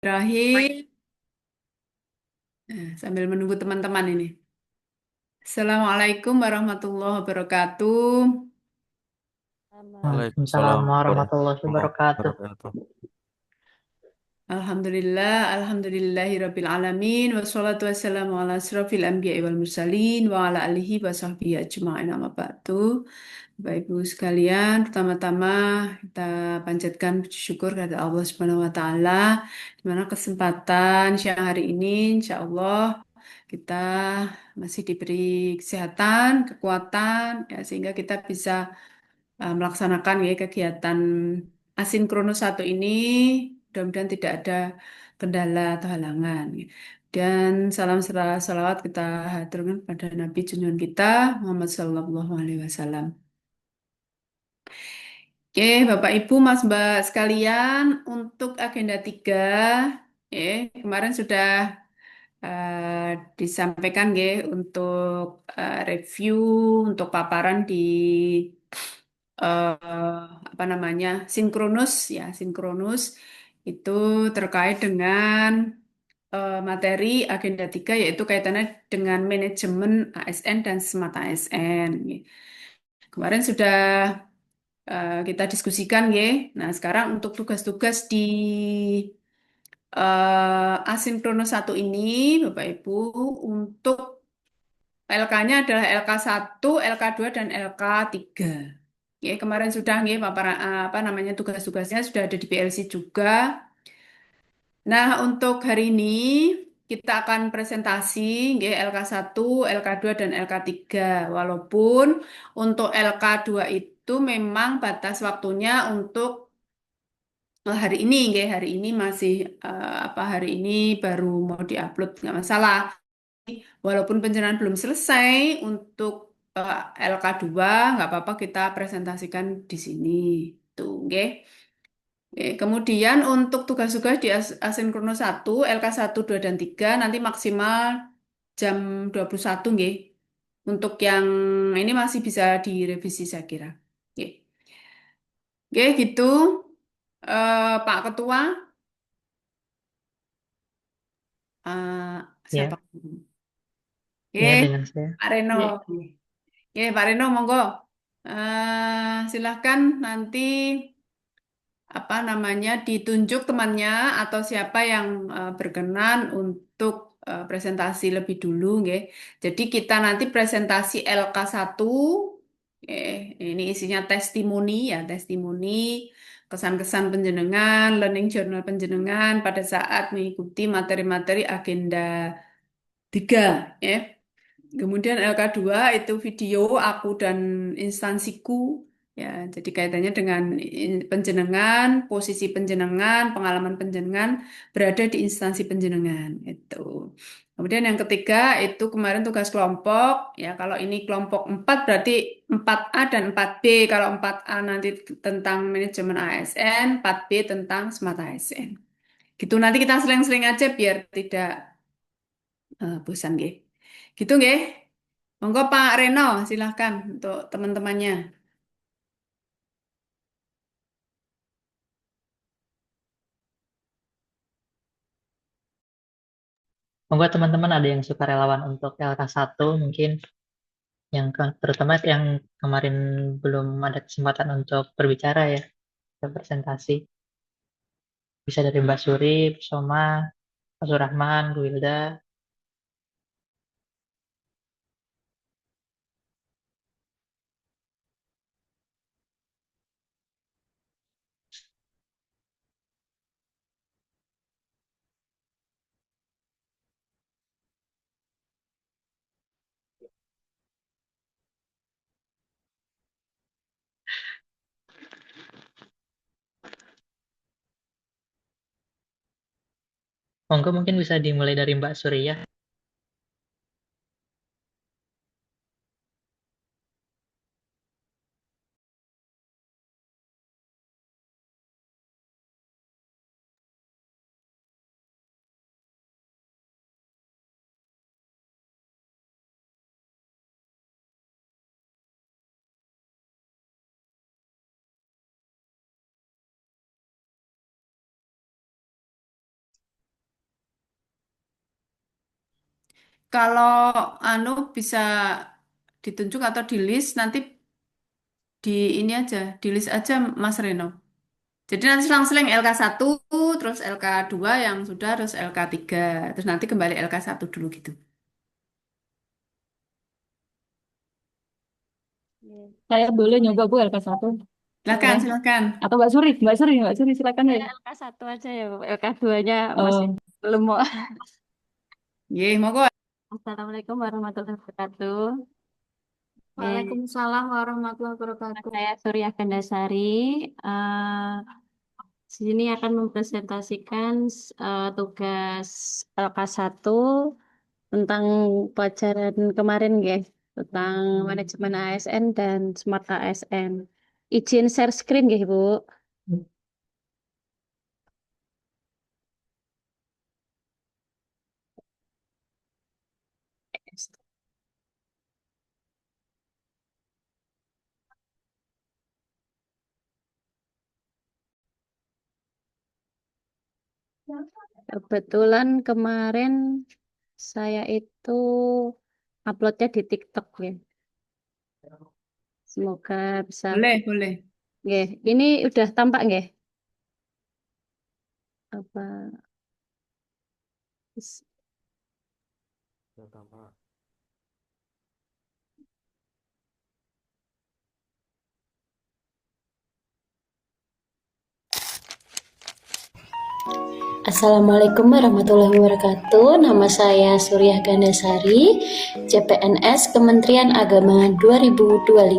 Terakhir, sambil menunggu teman-teman ini. Assalamualaikum warahmatullahi wabarakatuh. Waalaikumsalam Waalaikumsalam warahmatullahi warahmatullahi wabarakatuh. wabarakatuh. Alhamdulillahirabbil alamin wassalatu wassalamu ala asrofil anbiya'i wal mursalin wa ala alihi wa sahbihi ajma'in amma ba'du. Bapak Ibu sekalian, pertama-tama kita panjatkan puji syukur kepada Allah Subhanahu wa taala di mana kesempatan siang hari ini insya Allah kita masih diberi kesehatan, kekuatan ya sehingga kita bisa melaksanakan ya kegiatan asinkronus satu ini. Mudah-mudahan tidak ada kendala atau halangan. Dan salam serah salawat kita haturkan pada Nabi junjungan kita Muhammad Sallallahu Alaihi Wasallam. Oke, Bapak Ibu, Mas Mbak sekalian, untuk agenda 3, kemarin sudah disampaikan untuk review, untuk paparan di apa namanya sinkronus ya sinkronus itu terkait dengan materi agenda 3 yaitu kaitannya dengan manajemen ASN dan smart ASN. Kemarin sudah kita diskusikan ya. Nah, sekarang untuk tugas-tugas di asinkronus satu ini Bapak Ibu untuk LK-nya adalah LK1, LK2 dan LK3. Ya, kemarin sudah ya, apa namanya tugas-tugasnya sudah ada di PLC juga. Nah, untuk hari ini kita akan presentasi ya, LK1, LK2 dan LK3. Walaupun untuk LK2 itu memang batas waktunya untuk hari ini ya, hari ini masih apa hari ini baru mau diupload nggak masalah. Walaupun pencernaan belum selesai untuk LK2, nggak apa-apa kita presentasikan di sini. Tuh, oke. Oke, kemudian untuk tugas-tugas di asinkronus 1, LK1, 2, dan 3 nanti maksimal jam 21, nggih. Untuk yang ini masih bisa direvisi saya kira. Oke, oke gitu. Pak Ketua, siapa? Ya, Oke, ya dengan saya. Pak Reno. Ya. Oke, Pak Reno, monggo. Silahkan nanti apa namanya ditunjuk temannya atau siapa yang berkenan untuk presentasi lebih dulu, nggih. Jadi kita nanti presentasi LK1, ini isinya testimoni ya, testimoni kesan-kesan penjenengan, learning journal penjenengan pada saat mengikuti materi-materi agenda 3, ya. Kemudian LK2 itu video aku dan instansiku ya. Jadi kaitannya dengan penjenengan, posisi penjenengan, pengalaman penjenengan berada di instansi penjenengan itu. Kemudian yang ketiga itu kemarin tugas kelompok ya. Kalau ini kelompok 4 berarti 4A dan 4B. Kalau 4A nanti tentang manajemen ASN, 4B tentang smart ASN. Gitu nanti kita seling-seling aja biar tidak bosan nggih. Gitu nggih. Monggo Pak Reno, silahkan untuk teman-temannya. Monggo teman-teman ada yang suka relawan untuk LK1 mungkin terutama yang kemarin belum ada kesempatan untuk berbicara ya, untuk presentasi. Bisa dari Mbak Suri, Bu Soma, Pak Surahman, Bu Wilda. Monggo mungkin bisa dimulai dari Mbak Suri ya. kalau anu bisa ditunjuk atau di list nanti di ini aja, di list aja Mas Reno. Jadi nanti selang-seling LK1, terus LK2 yang sudah, terus LK3, terus nanti kembali LK1 dulu gitu. Saya boleh nyoba Bu LK1. Silakan, Boleh. silakan. Atau Mbak Suri silakan ya. LK1 aja ya, Bu. LK2-nya masih Oh, belum mau. Ye, monggo. Assalamualaikum warahmatullahi wabarakatuh. Eh, Waalaikumsalam warahmatullahi Nama wabarakatuh. saya Surya Gandasari. Eh, sini akan mempresentasikan tugas LK1 tentang pelajaran kemarin, guys, tentang manajemen ASN dan Smart ASN. Izin share screen, guys, Bu. Kebetulan kemarin saya itu uploadnya di TikTok ya. Semoga bisa. Boleh, boleh. Nggih, ini udah tampak nggih? Apa? Assalamualaikum warahmatullahi wabarakatuh. Nama saya Surya Gandasari, CPNS Kementerian Agama 2025.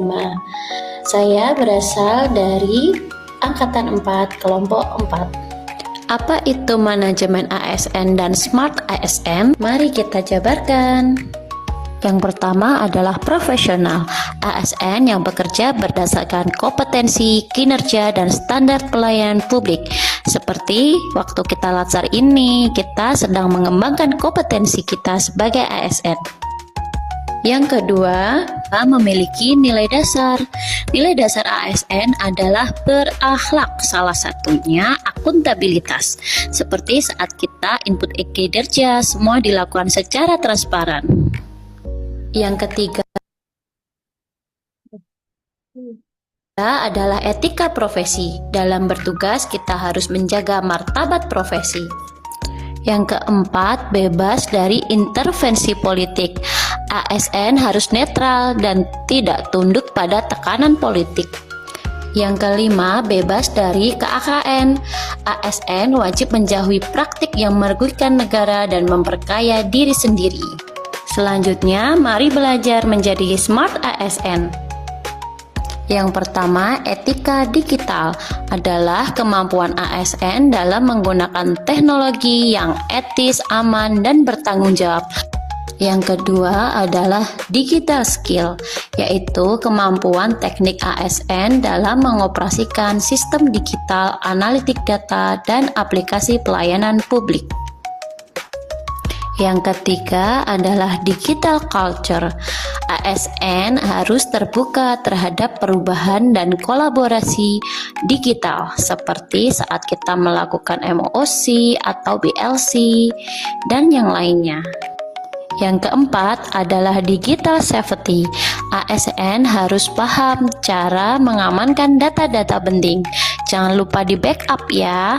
Saya berasal dari Angkatan 4, Kelompok 4. Apa itu manajemen ASN dan Smart ASN? Mari kita jabarkan. Yang pertama adalah profesional, ASN yang bekerja berdasarkan kompetensi, kinerja, dan standar pelayanan publik. Seperti waktu kita latsar ini, kita sedang mengembangkan kompetensi kita sebagai ASN. Yang kedua, kita memiliki nilai dasar. Nilai dasar ASN adalah berakhlak, salah satunya akuntabilitas. Seperti saat kita input kinerja, semua dilakukan secara transparan. Yang ketiga adalah etika profesi. Dalam bertugas, kita harus menjaga martabat profesi. Yang keempat, bebas dari intervensi politik. ASN harus netral dan tidak tunduk pada tekanan politik. Yang kelima, bebas dari KKN. ASN wajib menjauhi praktik yang merugikan negara dan memperkaya diri sendiri. Selanjutnya, mari belajar menjadi Smart ASN. Yang pertama, etika digital adalah kemampuan ASN dalam menggunakan teknologi yang etis, aman, dan bertanggung jawab. Yang kedua adalah digital skill, yaitu kemampuan teknik ASN dalam mengoperasikan sistem digital, analitik data, dan aplikasi pelayanan publik. Yang ketiga adalah digital culture. ASN harus terbuka terhadap perubahan dan kolaborasi digital seperti saat kita melakukan MOOC atau BLC dan yang lainnya. Yang keempat adalah digital safety. ASN harus paham cara mengamankan data-data penting. Jangan lupa di backup ya.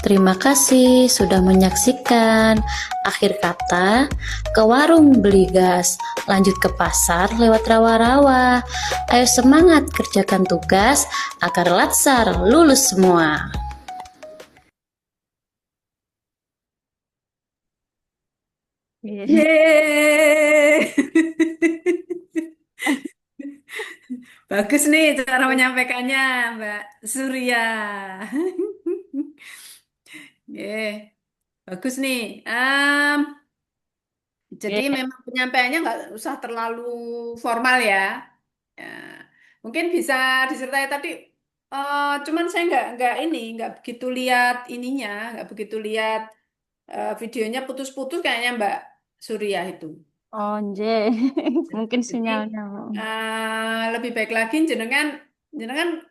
Terima kasih sudah menyaksikan. Akhir kata, ke warung beli gas, lanjut ke pasar lewat rawa-rawa. Ayo semangat kerjakan tugas agar Latsar lulus semua. Yeay. Bagus nih cara menyampaikannya, Mbak Surya. Yeay, bagus nih. Jadi memang penyampaiannya nggak usah terlalu formal ya. Ya, mungkin bisa disertai tadi. Cuman saya nggak begitu lihat ininya, nggak begitu lihat videonya putus-putus kayaknya Mbak Surya itu. Oh, nggih. Mungkin Jadi sinyalnya. lebih baik lagi jenengan jenengan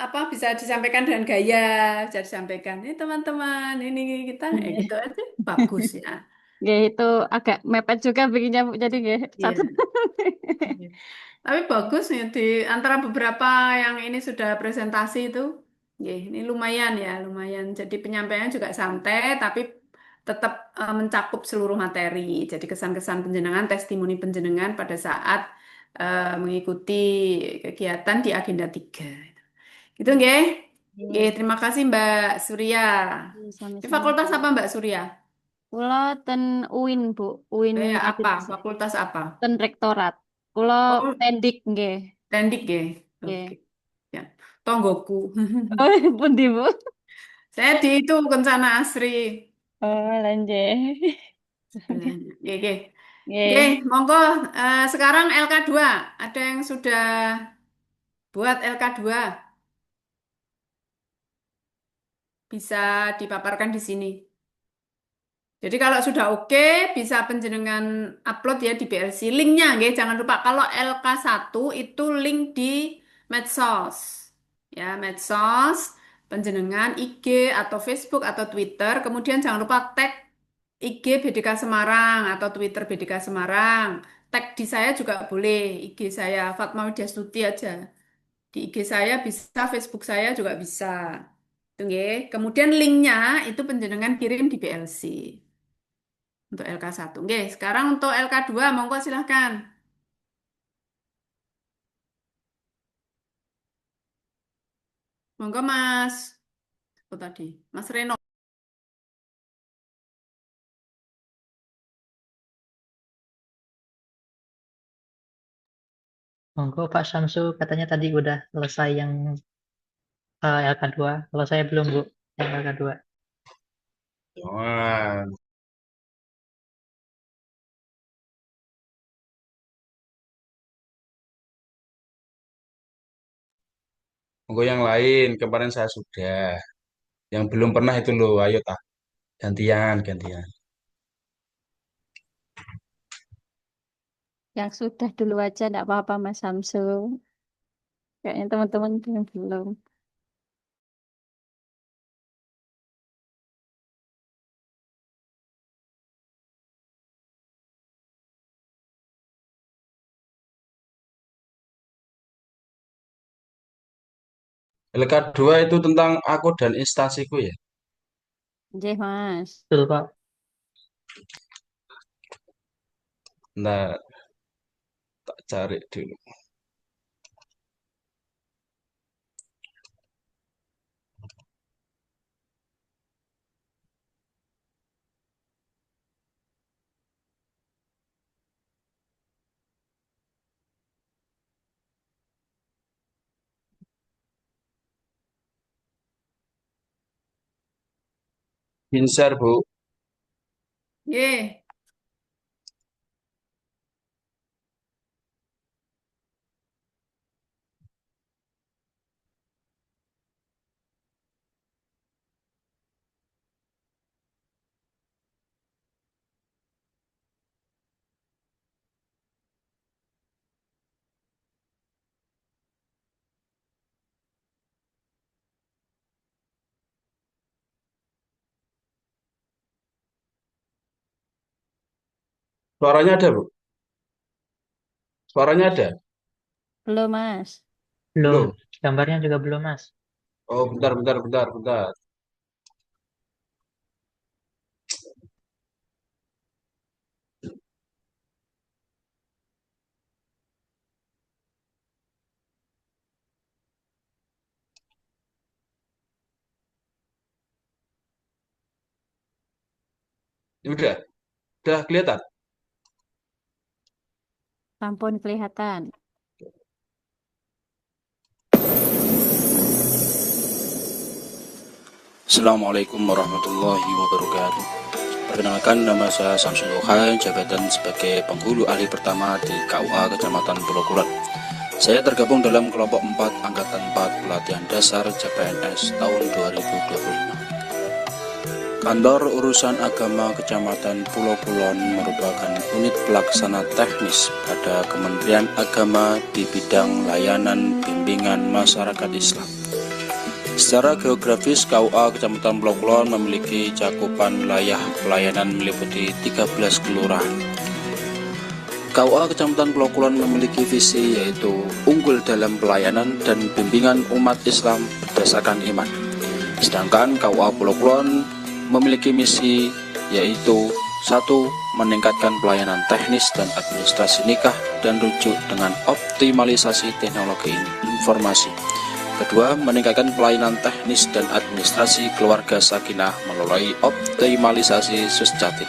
apa bisa disampaikan dengan gaya, bisa disampaikan. Ini teman-teman, ini kita, gitu aja. bagus ya. Nggih, itu agak mepet juga bikinnya Bu. Jadi nggih Iya. satu. Tapi bagus nih di antara beberapa yang ini sudah presentasi itu. Ini lumayan ya, lumayan. Jadi penyampaiannya juga santai, tapi tetap mencakup seluruh materi. Jadi kesan-kesan penjenengan, testimoni penjenengan pada saat mengikuti kegiatan di agenda 3. Gitu nggih. Nggih, terima kasih Mbak Surya. Di Sama-sama. fakultas apa Mbak Surya? Kula ten UIN, Bu. UIN Apa? Adilasi. Fakultas apa? Ten rektorat. Kula Oh, pendik nggih. Tendik nggih. Oke. Nggih. Ya. Tonggoku. Oh, pundi, Bu? Saya di itu Kencana Asri Oh, lanjut. sebelahnya. Oke. Oke, Nggih. monggo sekarang LK2. Ada yang sudah buat LK2 bisa dipaparkan di sini. Jadi kalau sudah oke bisa penjenengan upload ya di BLC. Linknya nggih, jangan lupa kalau LK1 itu link di medsos. Ya, medsos, penjenengan IG atau Facebook atau Twitter, kemudian jangan lupa tag IG BDK Semarang atau Twitter BDK Semarang. Tag di saya juga boleh, IG saya Fatma Widya Stuti aja. Di IG saya bisa, Facebook saya juga bisa. Itu nggih. Kemudian linknya itu penjenengan kirim di BLC untuk LK1. Nggih, sekarang untuk LK2 monggo silahkan. Monggo Mas. Oh tadi, Mas Reno. Monggo Pak Syamsu, katanya tadi udah selesai yang LK2. Kalau saya belum, Bu, yang LK2. Jangan. Monggo yang lain, kemarin saya sudah. Yang belum pernah itu loh, ayo tak. Gantian, gantian. Yang sudah dulu aja enggak apa-apa Mas Samsu. Kayaknya teman-teman yang belum. LK2 itu tentang aku dan instansiku ya. Nggih, Mas. Betul, Pak. Nah, tak cari dulu. Share, Bu. Nggih. Suaranya ada, Bu? Suaranya ada? Belum, Mas. Belum. Belum. Gambarnya juga belum, Mas. Oh, bentar. Ini udah kelihatan. Sampun kelihatan. Assalamualaikum warahmatullahi wabarakatuh. Perkenalkan, nama saya Samsul Loha, jabatan sebagai penghulu ahli pertama di KUA Kecamatan Pulau Kulat. Saya tergabung dalam kelompok 4 Angkatan 4 Pelatihan Dasar CPNS tahun 2025. Kantor Urusan Agama Kecamatan Pulau Kulon merupakan unit pelaksana teknis pada Kementerian Agama di bidang layanan bimbingan masyarakat Islam. Secara geografis, KUA Kecamatan Pulau Kulon memiliki cakupan wilayah pelayanan meliputi 13 kelurahan. KUA Kecamatan Pulau Kulon memiliki visi yaitu unggul dalam pelayanan dan bimbingan umat Islam berdasarkan iman. Sedangkan KUA Pulau Kulon memiliki misi yaitu 1. Meningkatkan pelayanan teknis dan administrasi nikah dan rujuk dengan optimalisasi teknologi informasi. Kedua, meningkatkan pelayanan teknis dan administrasi keluarga sakinah melalui optimalisasi suscatin.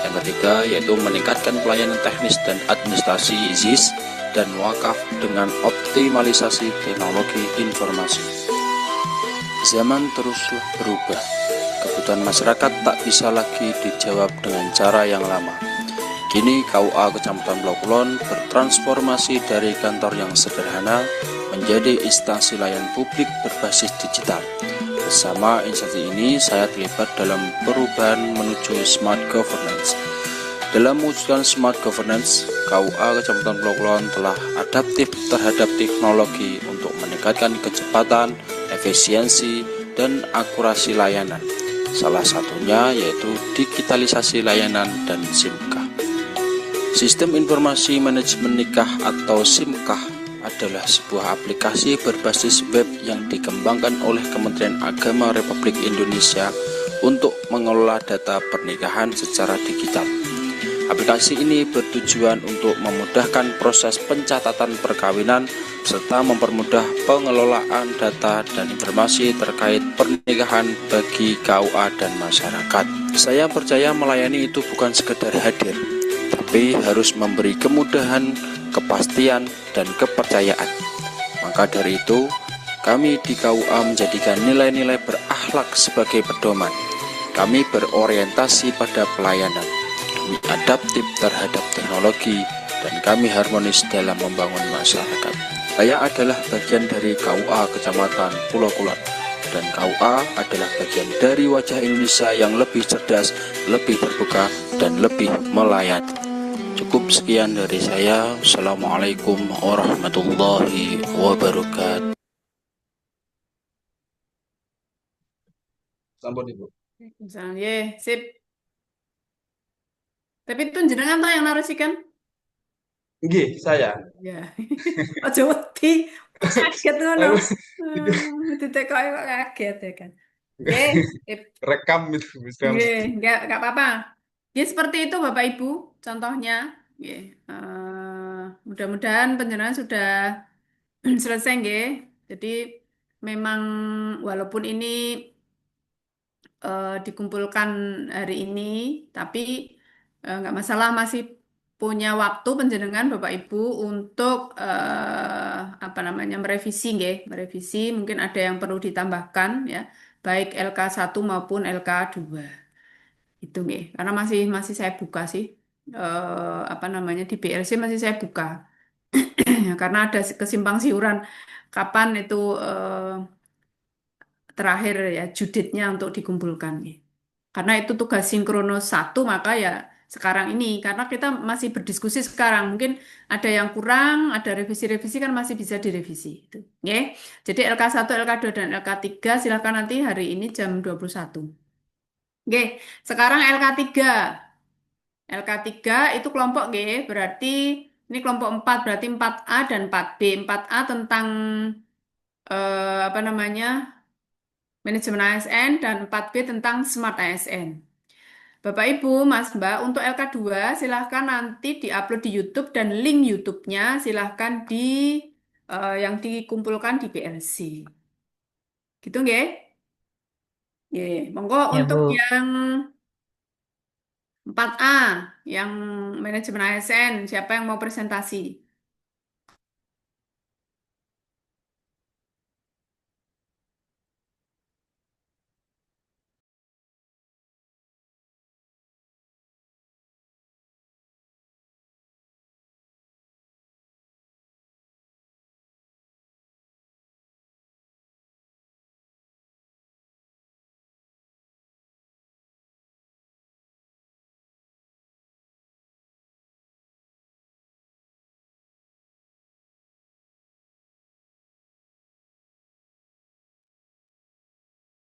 Yang ketiga, yaitu meningkatkan pelayanan teknis dan administrasi ZIS dan wakaf dengan optimalisasi teknologi informasi. Zaman teruslah berubah. Kebutuhan masyarakat tak bisa lagi dijawab dengan cara yang lama. Kini KUA Kecamatan Pulau Kulon bertransformasi dari kantor yang sederhana menjadi instansi layanan publik berbasis digital. Bersama instansi ini, saya terlibat dalam perubahan menuju smart governance. Dalam mewujudkan smart governance, KUA Kecamatan Pulau Kulon telah adaptif terhadap teknologi untuk meningkatkan kecepatan, efisiensi, dan akurasi layanan. Salah satunya yaitu digitalisasi layanan dan SIMKah. Sistem Informasi Manajemen Nikah atau SIMKah adalah sebuah aplikasi berbasis web yang dikembangkan oleh Kementerian Agama Republik Indonesia untuk mengelola data pernikahan secara digital. Aplikasi ini bertujuan untuk memudahkan proses pencatatan perkawinan serta mempermudah pengelolaan data dan informasi terkait pernikahan bagi KUA dan masyarakat. Saya percaya melayani itu bukan sekedar hadir, tapi harus memberi kemudahan, kepastian, dan kepercayaan. Maka dari itu, kami di KUA menjadikan nilai-nilai berakhlak sebagai pedoman. Kami berorientasi pada pelayanan, kami adaptif terhadap teknologi, dan kami harmonis dalam membangun masyarakat. Saya adalah bagian dari KUA Kecamatan Pulau Kulon, dan KUA adalah bagian dari wajah Indonesia yang lebih cerdas, lebih terbuka, dan lebih melayani. Cukup sekian dari saya. Assalamualaikum warahmatullahi wabarakatuh. Sampun Ibu. Misalnya, ye, sip. Tapi itu jenengan tuh yang narasikan? Nggih, saya. Ya. Aja wedi. Kaget ngono. Aku Ditekoki kok kaget ya kan. Ye, sip. rekam itu sedang Nggih, enggak apa-apa. Ya seperti itu Bapak Ibu, contohnya. Nggih. Mudah-mudahan penjelasan sudah selesai nggih. Jadi memang walaupun ini dikumpulkan hari ini, tapi nggak masalah masih punya waktu penjenengan Bapak Ibu untuk apa namanya merevisi nggih, merevisi mungkin ada yang perlu ditambahkan ya, baik LK1 maupun LK2. Itu nggih, karena masih masih saya buka sih apa namanya di BLC masih saya buka. Karena ada kesimpang siuran kapan itu terakhir ya juditnya untuk dikumpulkan nih. Karena itu tugas sinkronos satu maka ya sekarang ini karena kita masih berdiskusi sekarang mungkin ada yang kurang, ada revisi-revisi kan masih bisa direvisi itu. Oke. Jadi LK1, LK2 dan LK3 silakan nanti hari ini jam 21. Oke, sekarang LK3. LK3 itu kelompok G, berarti ini kelompok 4 berarti 4A dan 4B. 4A tentang apa namanya? Manajemen ASN dan 4B tentang Smart ASN. Bapak Ibu, Mas Mbak, untuk LK2 silahkan nanti diupload di YouTube dan link YouTube-nya silahkan di yang dikumpulkan di BLC. Gitu nggih? Nggih, monggo Ya, untuk Bu. yang 4A, yang manajemen ASN, siapa yang mau presentasi?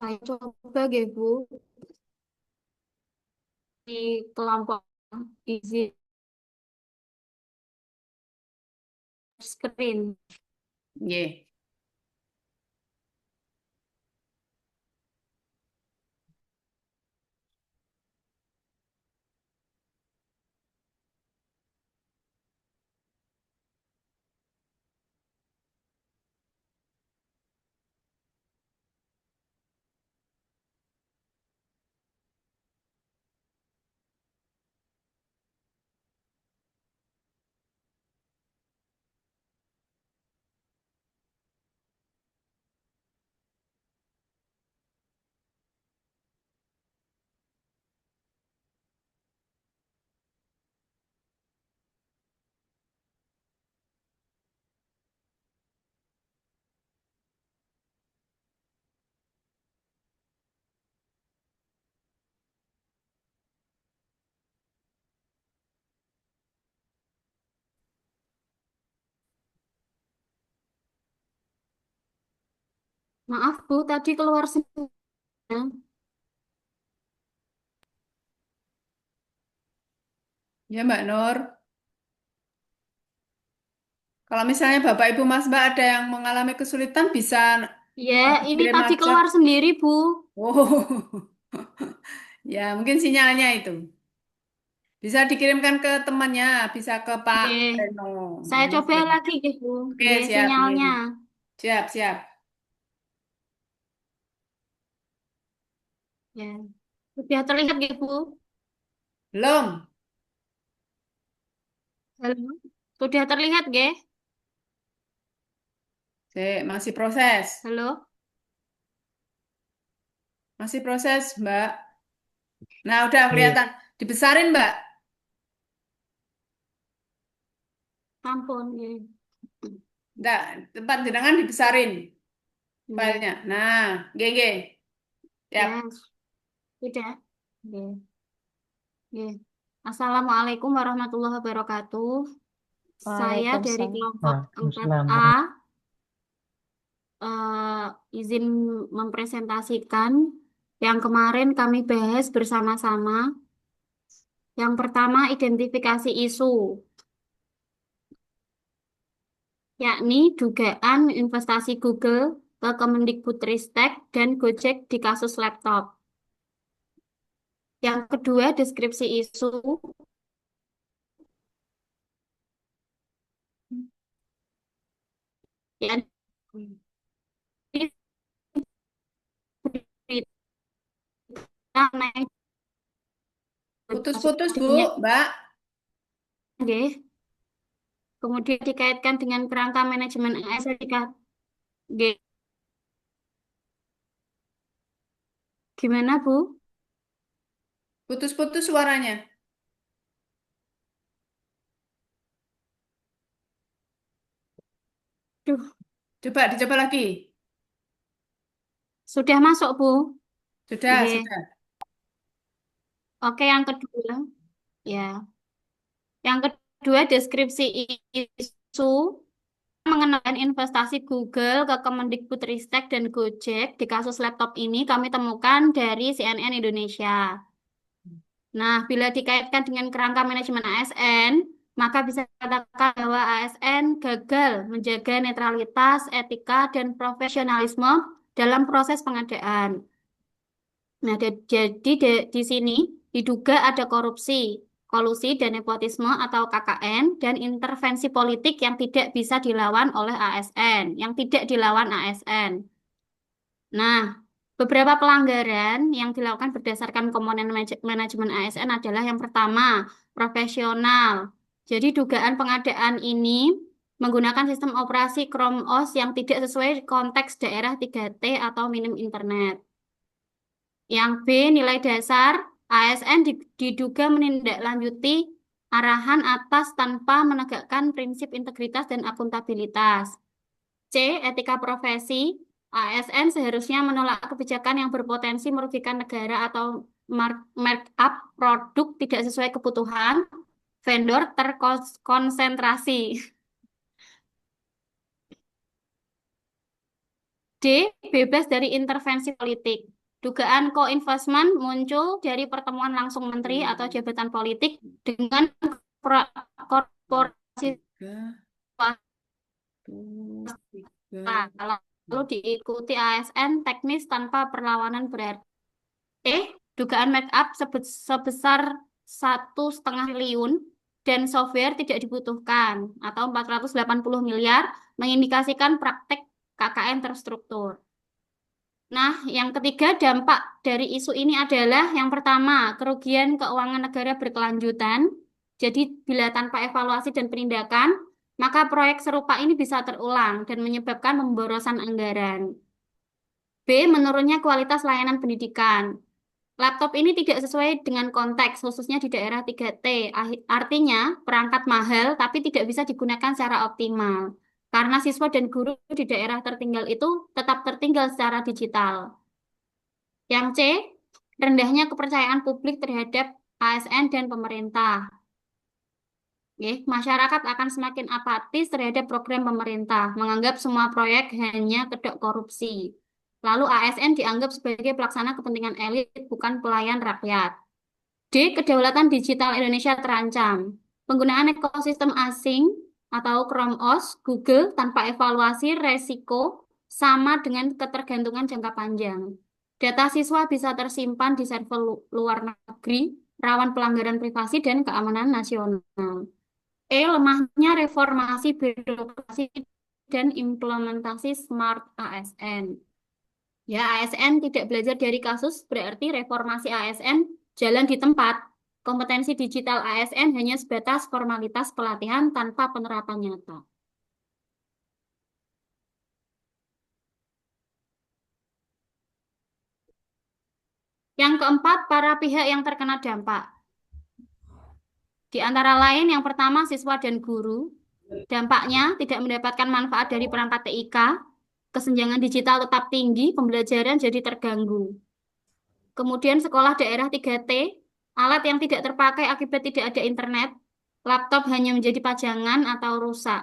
Ayo coba gitu Bu di kelompok izin screen. Nggih. Maaf Bu, tadi keluar sinyal. Ya Mbak Nur. Kalau misalnya Bapak Ibu Mas Mbak ada yang mengalami kesulitan bisa Ya, ini kirim tadi WhatsApp. keluar sendiri Bu. Oh. Ya, mungkin sinyalnya itu. Bisa dikirimkan ke temannya, bisa ke Pak Oke, Reno. saya Mas coba Reno. lagi gitu. Oke, Nggih, siap. sinyalnya. Nggih. Siap, siap. Ya, sudah terlihat gitu Bu. Belum. Halo, sudah terlihat nggih? Masih proses. Halo, Masih proses, Mbak. Nah, udah Iya. kelihatan. Dibesarin, Mbak. ampun nggih. Nggak, tempat jenengan dibesarin Nggih. filenya. Nah, GG. Siap. Ya, sudah. Nggih. Nggih. Assalamualaikum warahmatullahi wabarakatuh. Saya dari Waalaikumsalam. kelompok Waalaikumsalam 4A izin mempresentasikan yang kemarin kami bahas bersama-sama. Yang pertama, identifikasi isu, yakni dugaan investasi Google ke Kemendikbudristek dan Gojek di kasus laptop. Yang kedua, deskripsi isu, yakni berita mengenai Putus-putus, Bu, adanya. Mbak. Nggih. Kemudian dikaitkan dengan kerangka manajemen ASN. Nggih. Gimana, Bu? Putus-putus suaranya. Duh, Coba, dicoba lagi. sudah masuk, Bu? Sudah, Nggih. sudah. Oke, yang kedua. Ya. Yang kedua, deskripsi isu mengenai investasi Google ke Kemendikbudristek dan Gojek di kasus laptop ini kami temukan dari CNN Indonesia. Nah, bila dikaitkan dengan kerangka manajemen ASN, maka bisa dikatakan bahwa ASN gagal menjaga netralitas, etika, dan profesionalisme dalam proses pengadaan. Nah, jadi di sini diduga ada korupsi, kolusi, dan nepotisme atau KKN, dan intervensi politik yang tidak bisa dilawan oleh ASN, yang tidak dilawan ASN. Nah, beberapa pelanggaran yang dilakukan berdasarkan komponen manajemen ASN adalah yang pertama, profesional. Jadi dugaan pengadaan ini menggunakan sistem operasi Chrome OS yang tidak sesuai konteks daerah 3T atau minim internet. Yang B, nilai dasar ASN diduga menindaklanjuti arahan atas tanpa menegakkan prinsip integritas dan akuntabilitas. C, etika profesi. ASN seharusnya menolak kebijakan yang berpotensi merugikan negara atau markup produk tidak sesuai kebutuhan vendor terkonsentrasi. D, bebas dari intervensi politik. Dugaan co-investment muncul dari pertemuan langsung menteri atau jabatan politik dengan korporasi Tiga, dua, swasta, tiga. lalu diikuti ASN teknis tanpa perlawanan berarti. Dugaan make up sebesar 1,5 triliun dan software tidak dibutuhkan atau 480 miliar mengindikasikan praktek KKN terstruktur. Nah, yang ketiga dampak dari isu ini adalah yang pertama, kerugian keuangan negara berkelanjutan. Jadi bila tanpa evaluasi dan penindakan, maka proyek serupa ini bisa terulang dan menyebabkan pemborosan anggaran. B, menurunnya kualitas layanan pendidikan. Laptop ini tidak sesuai dengan konteks, khususnya di daerah 3T. Artinya, perangkat mahal tapi tidak bisa digunakan secara optimal. Karena siswa dan guru di daerah tertinggal itu tetap tertinggal secara digital. Yang C, rendahnya kepercayaan publik terhadap ASN dan pemerintah. Masyarakat akan semakin apatis terhadap program pemerintah, menganggap semua proyek hanya kedok korupsi. Lalu ASN dianggap sebagai pelaksana kepentingan elit, bukan pelayan rakyat. D, kedaulatan digital Indonesia terancam. Penggunaan ekosistem asing atau Chrome OS, Google tanpa evaluasi resiko sama dengan ketergantungan jangka panjang. Data siswa bisa tersimpan di server luar negeri, rawan pelanggaran privasi dan keamanan nasional. Lemahnya reformasi birokrasi dan implementasi smart ASN. Ya, ASN tidak belajar dari kasus, berarti reformasi ASN jalan di tempat. Kompetensi digital ASN hanya sebatas formalitas pelatihan tanpa penerapan nyata. Yang keempat, para pihak yang terkena dampak. Di antara lain, yang pertama siswa dan guru. Dampaknya tidak mendapatkan manfaat dari perangkat TIK, kesenjangan digital tetap tinggi, pembelajaran jadi terganggu. Kemudian sekolah daerah 3T, alat yang tidak terpakai akibat tidak ada internet, laptop hanya menjadi pajangan atau rusak.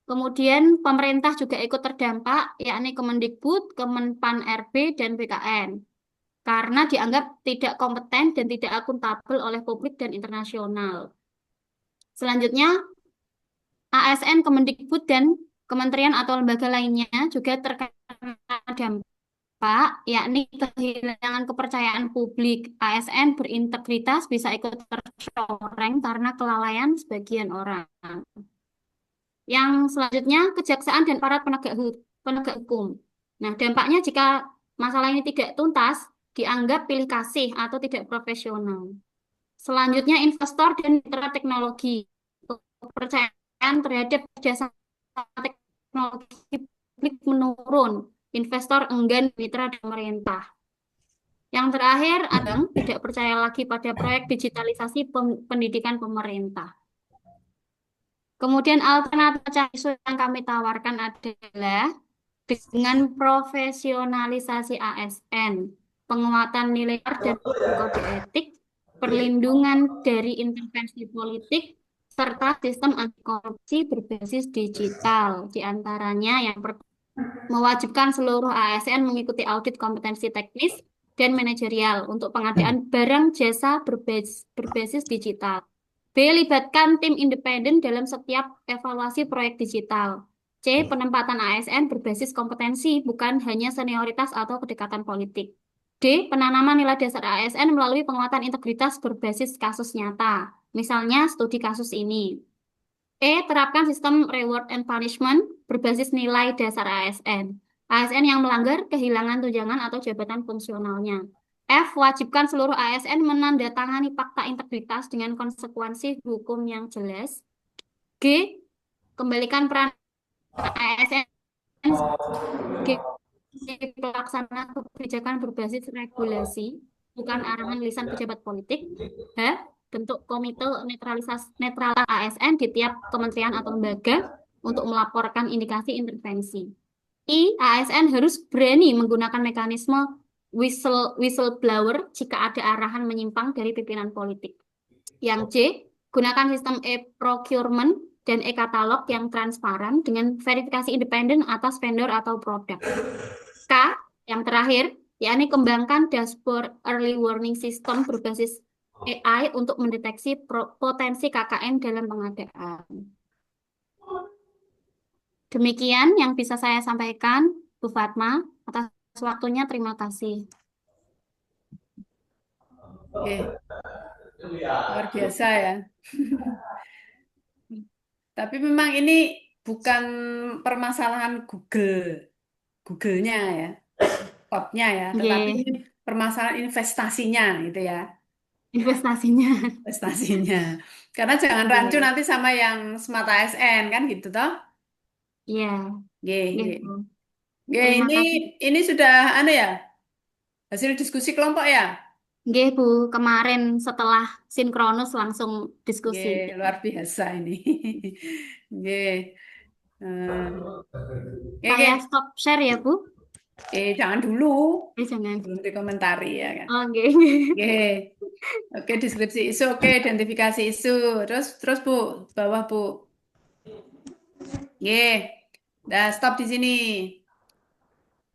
Kemudian pemerintah juga ikut terdampak, yakni Kemendikbud, Kemenpan RB, dan BKN. Karena dianggap tidak kompeten dan tidak akuntabel oleh publik dan internasional. Selanjutnya, ASN, Kemendikbud, dan kementerian atau lembaga lainnya juga terkena dampak, yakni kehilangan kepercayaan publik. ASN berintegritas bisa ikut tercoreng karena kelalaian sebagian orang. Yang selanjutnya, kejaksaan dan para penegak hukum. Nah, dampaknya jika masalah ini tidak tuntas, dianggap pilih kasih atau tidak profesional. Selanjutnya, investor dan mitra teknologi. Kepercayaan terhadap jasa teknologi publik menurun. Investor enggan mitra pemerintah. Yang terakhir, tidak percaya lagi pada proyek digitalisasi pendidikan pemerintah. Kemudian alternatif yang kami tawarkan adalah dengan profesionalisasi ASN, penguatan nilai dan kode etik, perlindungan dari intervensi politik, serta sistem anti korupsi berbasis digital. Di antaranya yang mewajibkan seluruh ASN mengikuti audit kompetensi teknis dan manajerial untuk pengadaan barang jasa berbasis digital. B. Libatkan tim independen dalam setiap evaluasi proyek digital. C. Penempatan ASN berbasis kompetensi, bukan hanya senioritas atau kedekatan politik. D. Penanaman nilai dasar ASN melalui penguatan integritas berbasis kasus nyata. Misalnya studi kasus ini. Terapkan sistem reward and punishment berbasis nilai dasar ASN. ASN yang melanggar kehilangan tunjangan atau jabatan fungsionalnya. F. Wajibkan seluruh ASN menandatangani fakta integritas dengan konsekuensi hukum yang jelas. G. Kembalikan peran ASN sebagai pelaksana kebijakan berbasis regulasi, bukan arahan lisan pejabat politik. H. Bentuk komite netral ASN di tiap kementerian atau lembaga untuk melaporkan indikasi intervensi. I. ASN harus berani menggunakan mekanisme whistleblower jika ada arahan menyimpang dari pimpinan politik. Yang C. Gunakan sistem e-procurement dan e-katalog yang transparan dengan verifikasi independen atas vendor atau produk. K. Yang terakhir, yakni kembangkan dashboard early warning system berbasis AI untuk mendeteksi potensi KKN dalam pengadaan. Demikian yang bisa saya sampaikan, Bu Fatma. Atas waktunya, terima kasih. Oke, luar biasa ya. Tapi memang ini bukan permasalahan Google-nya ya, topnya ya, tetapi Nggih, ini permasalahan investasinya gitu ya, investasinya. investasinya. Karena jangan rancu Nggih. nanti sama yang Smart ASN kan gitu toh. Iya, Oke, nggih, oke. Bu. Oke, Terima ini kasih. ini sudah anu ya, hasil diskusi kelompok ya. Nggih, Bu. Kemarin setelah sinkronus langsung Oke, diskusi. luar biasa ini. Oke. Oke, Saya oke. stop share ya, Bu. Jangan dulu. Jangan. Belum dikomentari ya kan. Oke. Oke. Oke, deskripsi isu, oke, identifikasi isu. Terus Bu, bawah Bu. Oke. Dah stop di sini.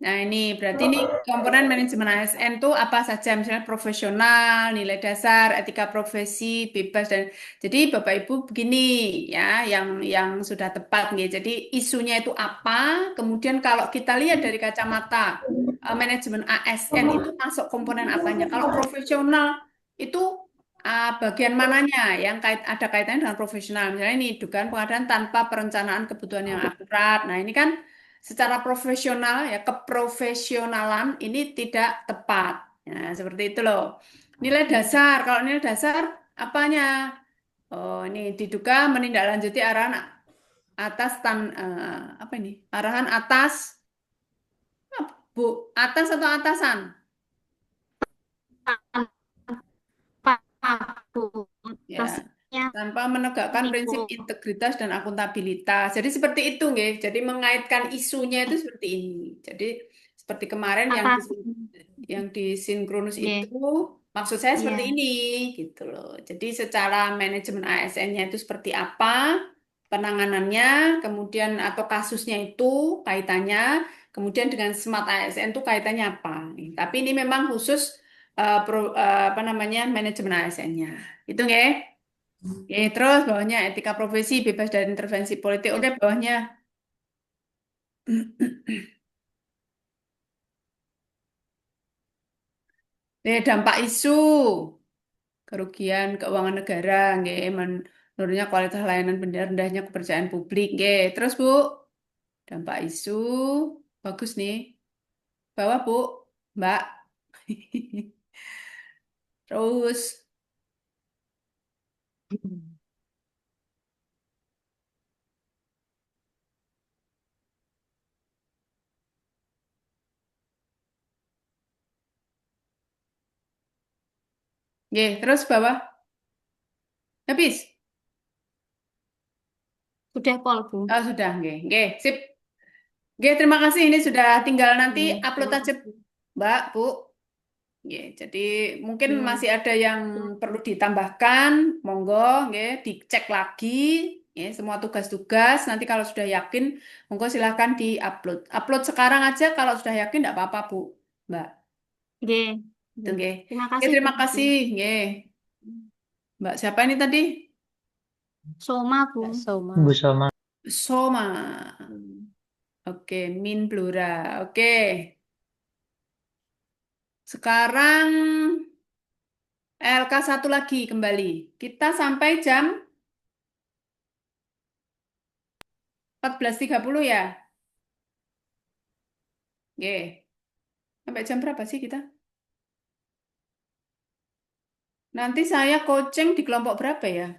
Nah, ini berarti ini komponen manajemen ASN itu apa saja, misalnya profesional, nilai dasar, etika profesi, bebas dan jadi Bapak Ibu begini ya, yang sudah tepat nih. Jadi isunya itu apa? Kemudian kalau kita lihat dari kacamata manajemen ASN itu masuk komponen apanya? Kalau profesional itu bagian mananya yang ada kaitannya dengan profesional. Misalnya ini dugaan pengadaan tanpa perencanaan kebutuhan yang akurat. Nah, ini kan secara profesional ya keprofesionalan ini tidak tepat. Nah, seperti itu loh. Nilai dasar, kalau nilai dasar apanya? Oh, ini diduga menindaklanjuti arahan atas apa ini? Arahan atas Bu, atas atau atasan? Tanpa Bu. Ya, Terusnya tanpa menegakkan ini Bu. prinsip integritas dan akuntabilitas. Jadi seperti itu, nggih. Jadi mengaitkan isunya itu seperti ini. Jadi seperti kemarin Atas. yang di sinkronus itu, Nggih. maksud saya seperti Iya. ini, gitu loh. Jadi secara manajemen ASN-nya itu seperti apa, penanganannya, kemudian atau kasusnya itu kaitannya, kemudian dengan Smart ASN itu kaitannya apa. Tapi ini memang khusus apa namanya manajemen ASN-nya. Itu nggih. Oke, terus bawahnya etika profesi bebas dari intervensi politik. Oke, bawahnya. Dampak isu kerugian keuangan negara, nggih, menurunnya kualitas layanan pendidikan, rendahnya kepercayaan publik, nggih. Terus Bu, dampak isu bagus nih. Bawah Bu, Mbak. Terus, nggih, terus bawah. Habis. Sudah Pol Bu. Oh, sudah, nggih. Nggih, sip. Nggih, terima kasih. Ini sudah tinggal nanti Nggih, upload terima aja, kasih. Mbak, Bu. Ya, jadi mungkin Iya. masih ada yang perlu ditambahkan, monggo, nggih, dicek lagi, ya, semua tugas-tugas. Nanti kalau sudah yakin, monggo silahkan di-upload. Upload sekarang aja kalau sudah yakin, tidak apa-apa, Bu, Mbak. Nggih. Itu, Nggih. nggih. Terima Oke, kasih Bu. terima kasih, nggih. Mbak, siapa ini tadi? Soma Bu. Mbak Soma. Bu Soma. Soma. Hmm. Oke, Min Blura. Oke. Sekarang LK1 lagi kembali. Kita sampai jam 14.30 ya. Oke. Sampai jam berapa sih kita? Nanti saya coaching di kelompok berapa ya?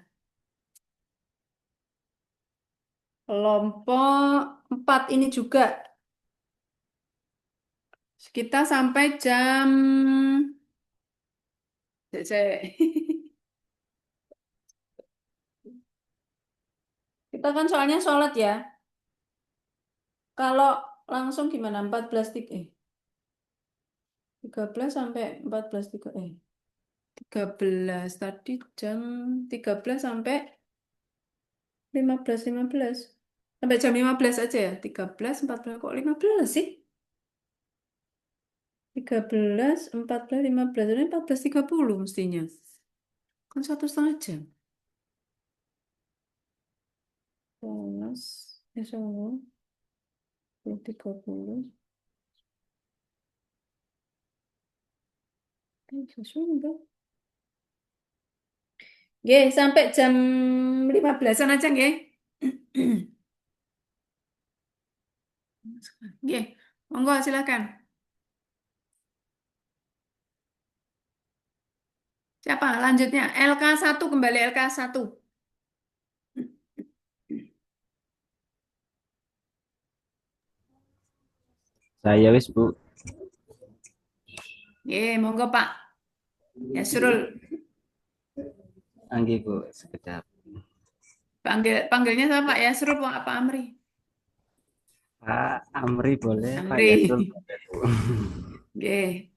Kelompok 4 ini juga. Kita sampai jam... Kita kan soalnya sholat ya. Kalau langsung gimana? 13 sampai 13 tadi jam 13 sampai 15 sampai jam 15 aja ya. 13, 14 kok 15 sih? 13, 14, 15. Ini 14.30 mestinya. Kan 1,5 jam. 11, ya 30. Sesuai enggak? Nggih, sampai jam 15-an aja nggih. Nggih, monggo silakan. Siapa lanjutnya? LK1 kembali LK1. Saya wis Bu, Nggih, monggo Pak. Ya Surul, anggi Bu, sekedap. panggilnya sama Pak Yasrul Pak Amri. Pak Amri boleh, Pak Amri. Yasul boleh Bu. Nggih.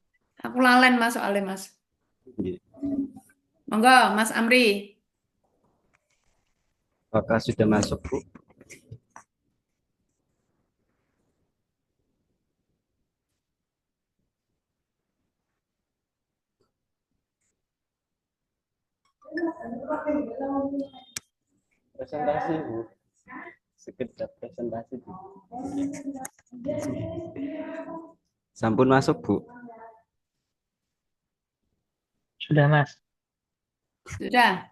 Aku lalen Mas soalnya Mas. Nggih. Monggo Mas Amri. Apakah sudah masuk Bu? Presentasi Bu, sekedap presentasi Bu. Sampun masuk Bu. Sudah, Mas. Sudah.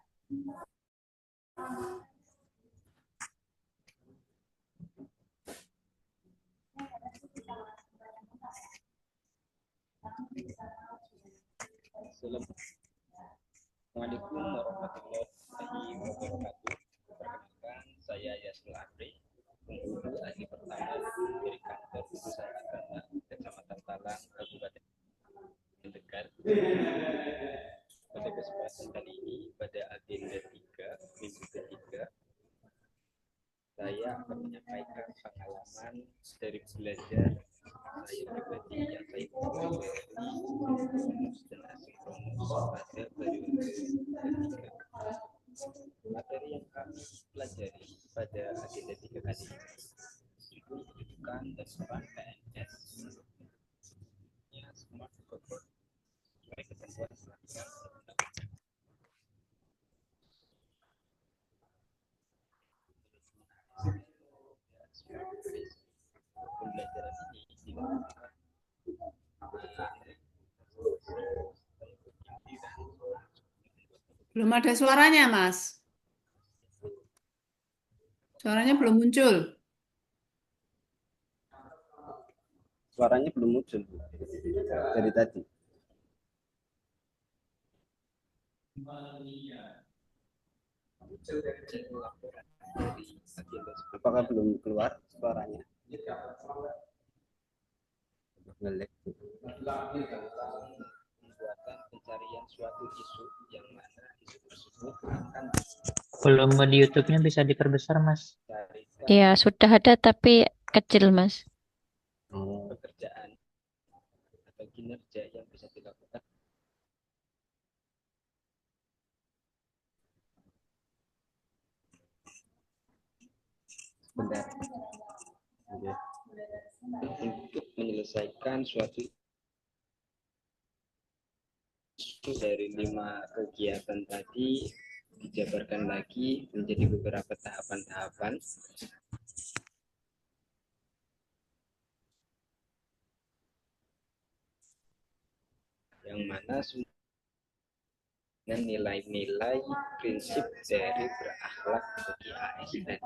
Assalamualaikum warahmatullahi wabarakatuh. Perkenalkan, saya Yasmul Amri, penghulu ahli pertama dari kantor urusan agama Kecamatan Talang, Kabupaten Tegal. Pada kesempatan kali ini, pada agenda 3, minggu ketiga, saya akan menyampaikan pengalaman dari belajar saya pribadi yang saya pelajari sinkronus dan asinkronus pada periode ketiga. Materi yang kami pelajari pada agenda 3 kali ini itu kedudukan dan peran PNS ya smart corporate sebagai ketentuan peraturan undang-undang. Pembelajaran ini dilakukan Belum ada suaranya, Mas. Suaranya belum muncul. Suaranya belum muncul dari tadi. Apakah belum keluar suaranya? Ngelek. Pembuatan pencarian suatu isu yang mana isu tersebut akan Volume di YouTube-nya bisa diperbesar, Mas. dicarikan Iya, sudah ada tapi kecil, Mas. pekerjaan atau kinerja yang bisa dilakukan. Benar. Oke. Untuk menyelesaikan suatu isu dari 5 kegiatan tadi dijabarkan lagi menjadi beberapa tahapan-tahapan yang mana dengan nilai-nilai prinsip dari berakhlak bagi ASN.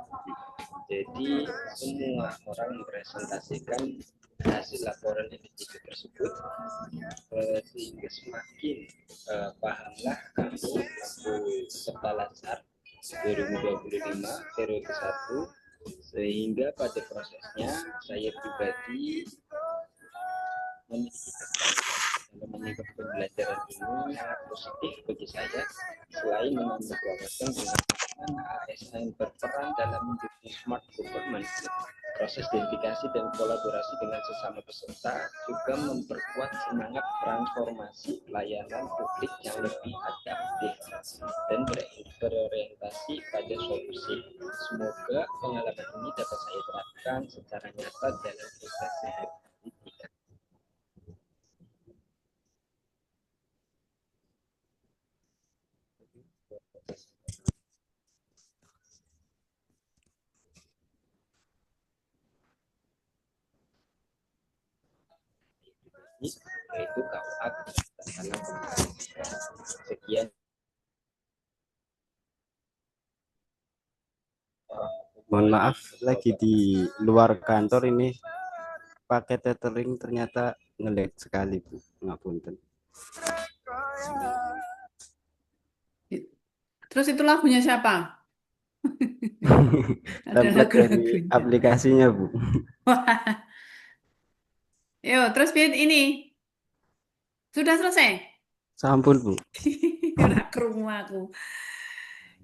Jadi semua orang mempresentasikan hasil laporan individu tersebut sehingga semakin pahamlah kami peserta Latsar 2025 periode 1 sehingga pada prosesnya saya pribadi memiliki dalam mengikuti pembelajaran ini sangat positif bagi saya selain menambah wawasan bagaimana ASN berperan dalam menjadi smart government. Proses dedikasi dan kolaborasi dengan sesama peserta juga memperkuat semangat transformasi pelayanan publik yang lebih adaptif dan berorientasi pada solusi. Semoga pengalaman ini dapat saya terapkan secara nyata dalam tugas sehari-hari. yaitu KUA tentang sekian. Mohon maaf, lagi di luar kantor ini pakai tethering ternyata nge-lag sekali, Bu. Ngapunten. Terus itu lagunya siapa? Ada Template dari lagu-lagunya. aplikasinya, Bu. Yo, terus Fit ini sudah selesai? Sampun, Bu. Ora krungu aku.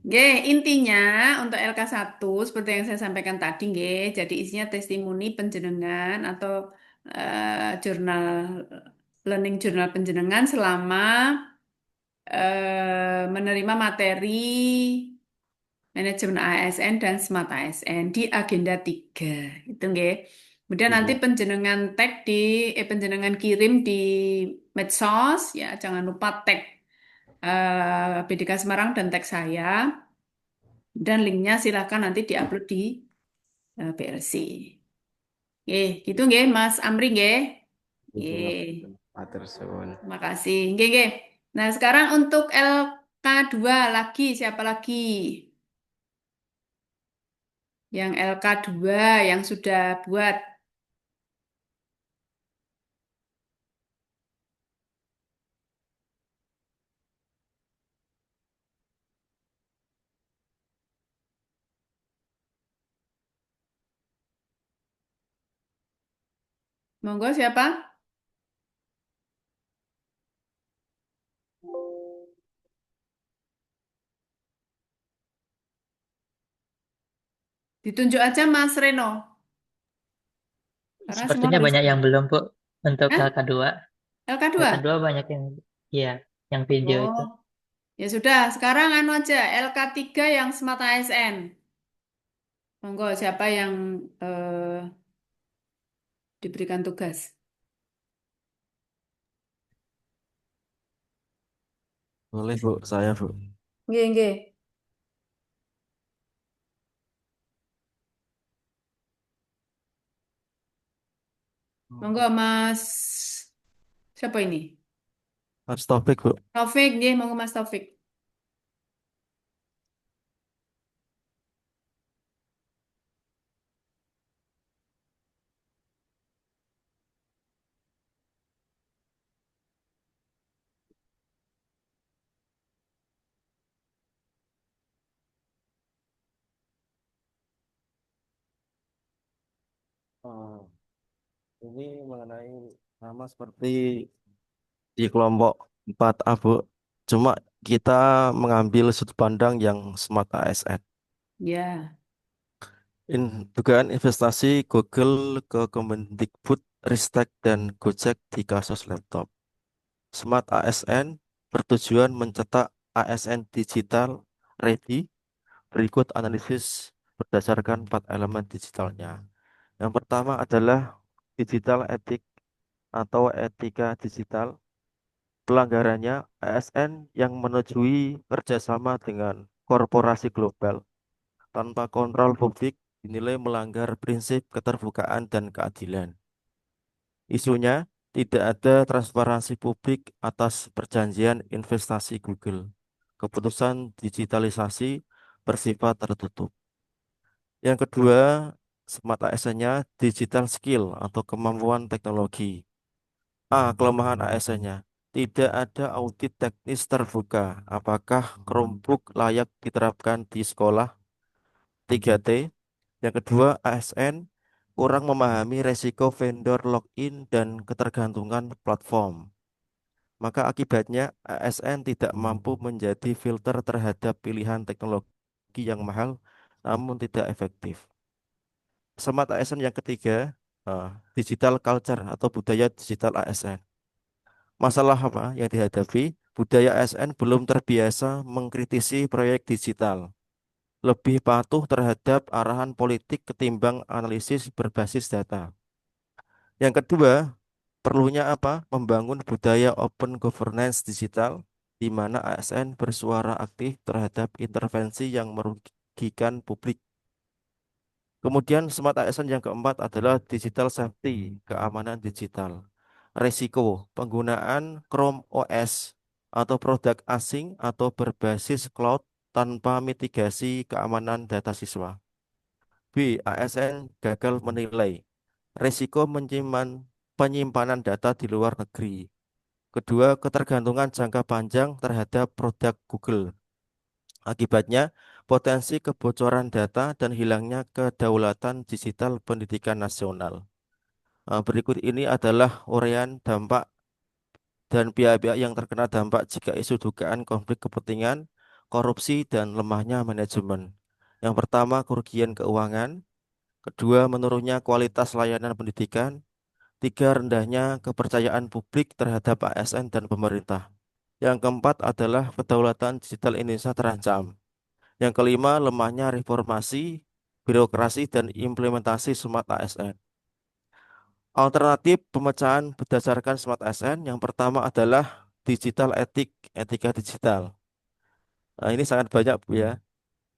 Nggih, intinya untuk LK1 seperti yang saya sampaikan tadi nggih, jadi isinya testimoni penjenengan atau jurnal learning jurnal penjenengan selama menerima materi manajemen ASN dan Smart ASN di agenda 3. Itu nggih. Kemudian nanti Iya. penjenengan kirim di medsos ya, jangan lupa tag BDK Semarang dan tag saya. Dan linknya silakan nanti diupload di PLC. Oke, gitu nggih Mas Amri nggih. Oke, Itu ngapunten. Matur suwun. terima kasih. Nggih, nggih. Nah, sekarang untuk LK2 lagi siapa lagi? Yang LK2 yang sudah buat. Monggo siapa? Ditunjuk aja Mas Reno. Karena semua Sepertinya nulis banyak yang belum, Bu, untuk Hah? LK2. LK2? LK2 banyak yang, iya, yang video Oh, itu. ya sudah. Sekarang anu aja LK3 yang Smart ASN. Monggo siapa yang diberikan tugas? Boleh Bu, saya Bu. Nggih, nggih. Monggo Mas siapa ini? Mas Taufik Bu. Taufik, nggih, monggo Mas Taufik. Oh, ini mengenai sama seperti di kelompok 4A Bu. Cuma kita mengambil sudut pandang yang Smart ASN. Ya, Dugaan investasi Google ke Kemendikbud, Ristek, dan Gojek di kasus laptop. Smart ASN bertujuan mencetak ASN digital ready. Berikut analisis berdasarkan 4 elemen digitalnya. Yang pertama adalah digital etik atau etika digital. Pelanggarannya ASN yang menetujui kerjasama dengan korporasi global tanpa kontrol publik dinilai melanggar prinsip keterbukaan dan keadilan. Isunya, tidak ada transparansi publik atas perjanjian investasi Google. Keputusan digitalisasi bersifat tertutup. Yang kedua, Smart ASN-nya digital skill atau kemampuan teknologi. Kelemahan ASN-nya. Tidak ada audit teknis terbuka. Apakah Chromebook layak diterapkan di sekolah? 3T. Yang kedua, ASN kurang memahami resiko vendor login dan ketergantungan platform. Maka akibatnya ASN tidak mampu menjadi filter terhadap pilihan teknologi yang mahal namun tidak efektif. Smart ASN yang ketiga, digital culture atau budaya digital ASN. Masalah apa yang dihadapi? Budaya ASN belum terbiasa mengkritisi proyek digital, lebih patuh terhadap arahan politik ketimbang analisis berbasis data. Yang kedua, perlunya apa? Membangun budaya open governance digital di mana ASN bersuara aktif terhadap intervensi yang merugikan publik. Kemudian smart ASN yang keempat adalah digital safety, keamanan digital. Resiko penggunaan Chrome OS atau produk asing atau berbasis cloud tanpa mitigasi keamanan data siswa. B. ASN gagal menilai resiko penyimpanan data di luar negeri. Kedua, ketergantungan jangka panjang terhadap produk Google. Akibatnya, potensi kebocoran data dan hilangnya kedaulatan digital pendidikan nasional. Berikut ini adalah uraian dampak dan pihak-pihak yang terkena dampak jika isu dugaan konflik kepentingan, korupsi, dan lemahnya manajemen. Yang pertama, kerugian keuangan. Kedua, menurunnya kualitas layanan pendidikan. Tiga, rendahnya kepercayaan publik terhadap ASN dan pemerintah. Yang keempat adalah kedaulatan digital Indonesia terancam. Yang kelima, lemahnya reformasi, birokrasi, dan implementasi smart ASN. Alternatif pemecahan berdasarkan smart ASN yang pertama adalah digital etik, etika digital. Nah, ini sangat banyak Bu ya.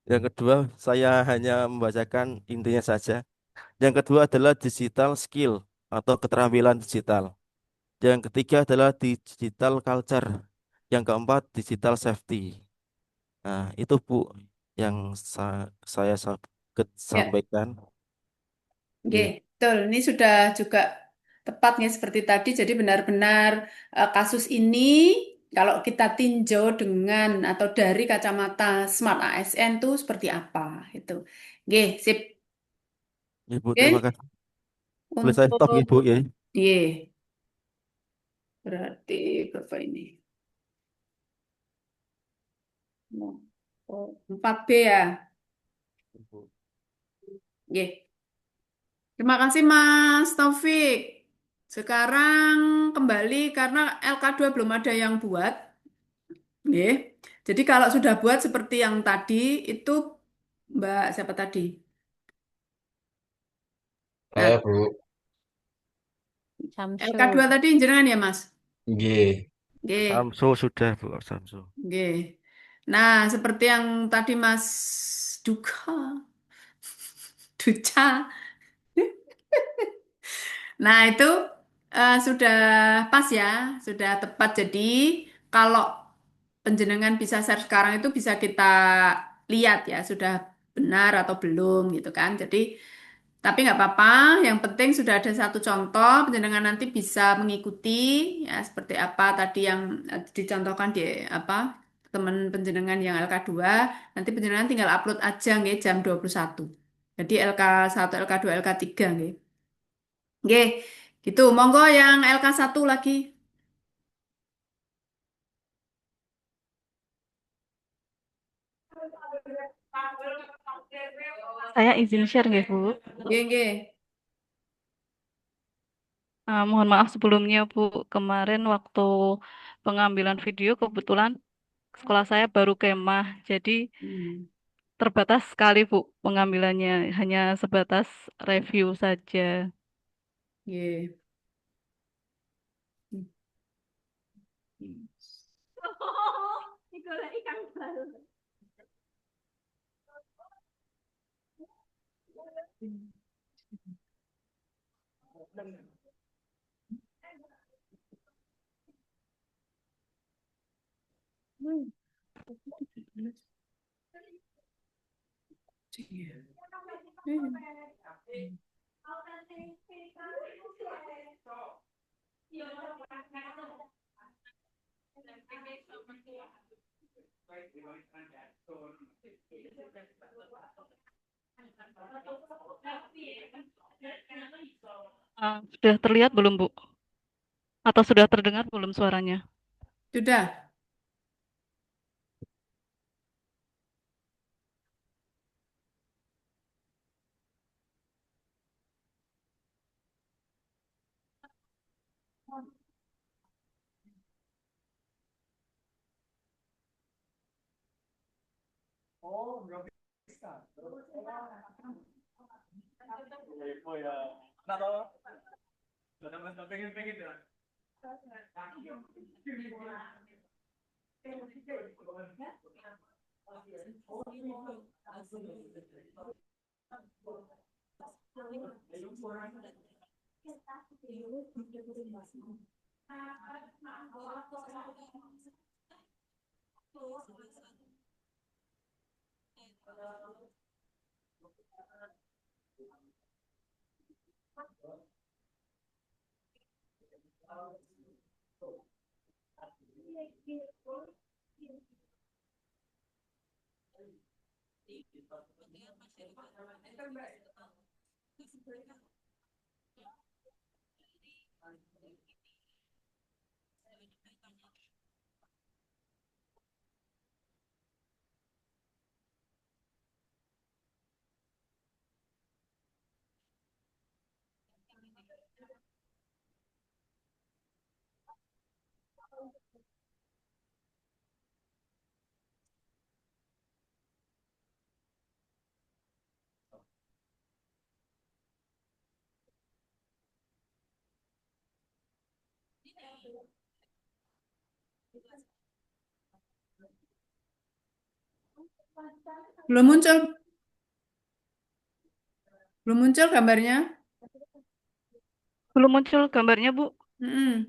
Yang kedua, saya hanya membacakan intinya saja. Yang kedua adalah digital skill atau keterampilan digital. Yang ketiga adalah digital culture. Yang keempat, digital safety. Nah, itu Bu yang saya Ya, sampaikan. oke, Nggih. betul. Ini sudah juga tepatnya seperti tadi. Jadi benar-benar kasus ini kalau kita tinjau dengan atau dari kacamata Smart ASN itu seperti apa itu. Oke, sip. Ibu, terima Oke, kasih. Boleh saya stop untuk Ibu ya? Y berarti berapa ini? Oh, 4B ya. Ibu. Oke. Terima kasih Mas Taufik. Sekarang kembali karena LK2 belum ada yang buat. Nggih. Jadi kalau sudah buat seperti yang tadi itu Mbak siapa tadi? Saya Nah, Bu. Samsu. LK2 tadi jenengan ya Mas? Nggih. Nggih. Samsu sudah Bu, Samsu. Nggih. Nah, seperti yang tadi Mas Duka, Duca. Nah, itu sudah pas ya, sudah tepat. Jadi, kalau penjenengan bisa share sekarang itu bisa kita lihat ya, sudah benar atau belum gitu kan. Jadi, tapi nggak apa-apa, yang penting sudah ada satu contoh, penjenengan nanti bisa mengikuti ya seperti apa tadi yang dicontohkan di apa teman penjenengan yang LK2, nanti penjenengan tinggal upload aja nggih jam 21. Jadi LK1, LK2, LK3 nggih. Nggih, gitu. Monggo yang LK1 lagi. Saya izin share nggih, Bu. Nggih, nggih. Mohon maaf sebelumnya, Bu. Kemarin waktu pengambilan video kebetulan sekolah saya baru kemah, jadi Hmm, terbatas sekali, Bu, pengambilannya. Hanya sebatas review saja. nggih. Hmm. Hmm. Sudah terlihat belum, Bu? Atau sudah terdengar belum suaranya? Sudah. Belum muncul, belum muncul gambarnya. Belum muncul gambarnya, Bu. Mm-mm.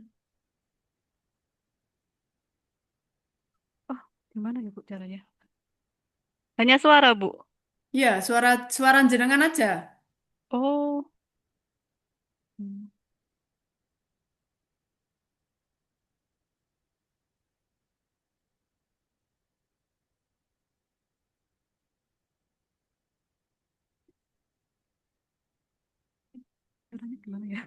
Oh, gimana ya, Bu, caranya? Hanya suara, Bu. Ya, suara jenengan aja. Oh. Hmm. Caranya gimana ya?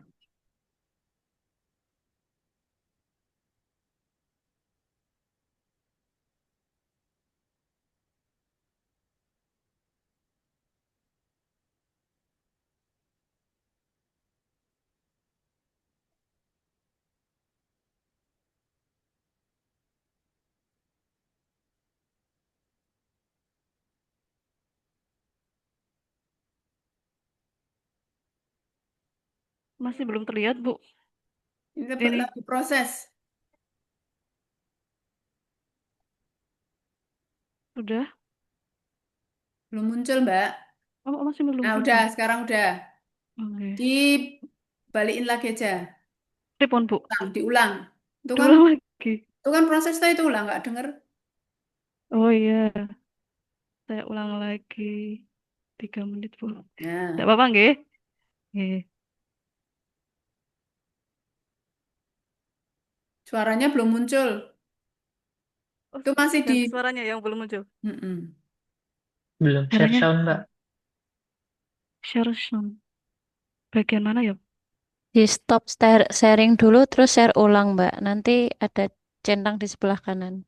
Masih belum terlihat, Bu. Ini Ini. lagi proses. Udah? Belum muncul, Mbak. Oh, masih belum Nah, muncul. udah, sekarang udah. Oke. Dibalikin lagi aja. Telepon, Bu. Diulang. Itu kan, Diulang lagi. itu kan proses itu ulang, nggak denger. Oh iya. Saya ulang lagi. 3 menit, Bu. Nah, Tidak apa-apa, nggih? Nggih. suaranya belum muncul. Oh, Itu masih di... yang suaranya yang belum muncul. Mm-mm. Belum share Caranya sound, Mbak. share sound. Bagian mana ya? Di stop sharing dulu, terus share ulang, Mbak. Nanti ada centang di sebelah kanan.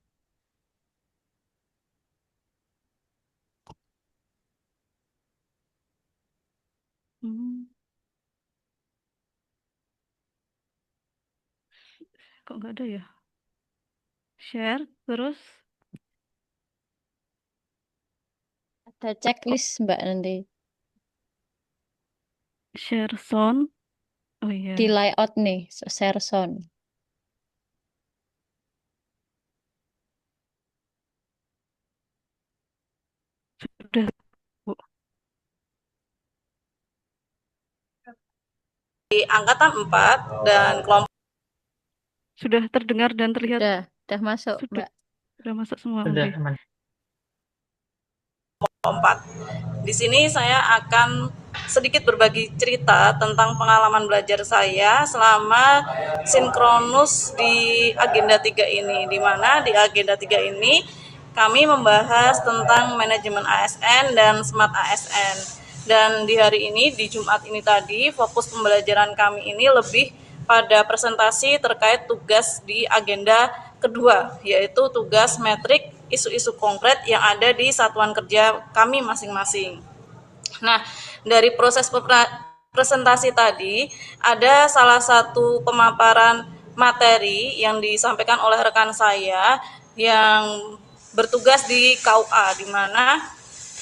Hmm. Kok nggak ada ya? Share, terus Ada checklist, Mbak, nanti. share sound. Oh iya. Di layout nih, share sound. Sudah, Bu. Di angkatan 4 dan kelompok Sudah terdengar dan terlihat. Udah masuk, Sudah. Mbak. Sudah masuk semua. Udah, Oke. aman. 4. Di sini saya akan sedikit berbagi cerita tentang pengalaman belajar saya selama sinkronus di agenda 3 ini, di mana di agenda 3 ini kami membahas tentang manajemen ASN dan smart ASN. Dan di hari ini, di Jumat ini tadi, fokus pembelajaran kami ini lebih pada presentasi terkait tugas di agenda kedua, yaitu tugas metrik isu-isu konkret yang ada di satuan kerja kami masing-masing. Nah, dari proses presentasi tadi, ada salah satu pemaparan materi yang disampaikan oleh rekan saya yang bertugas di KUA, di mana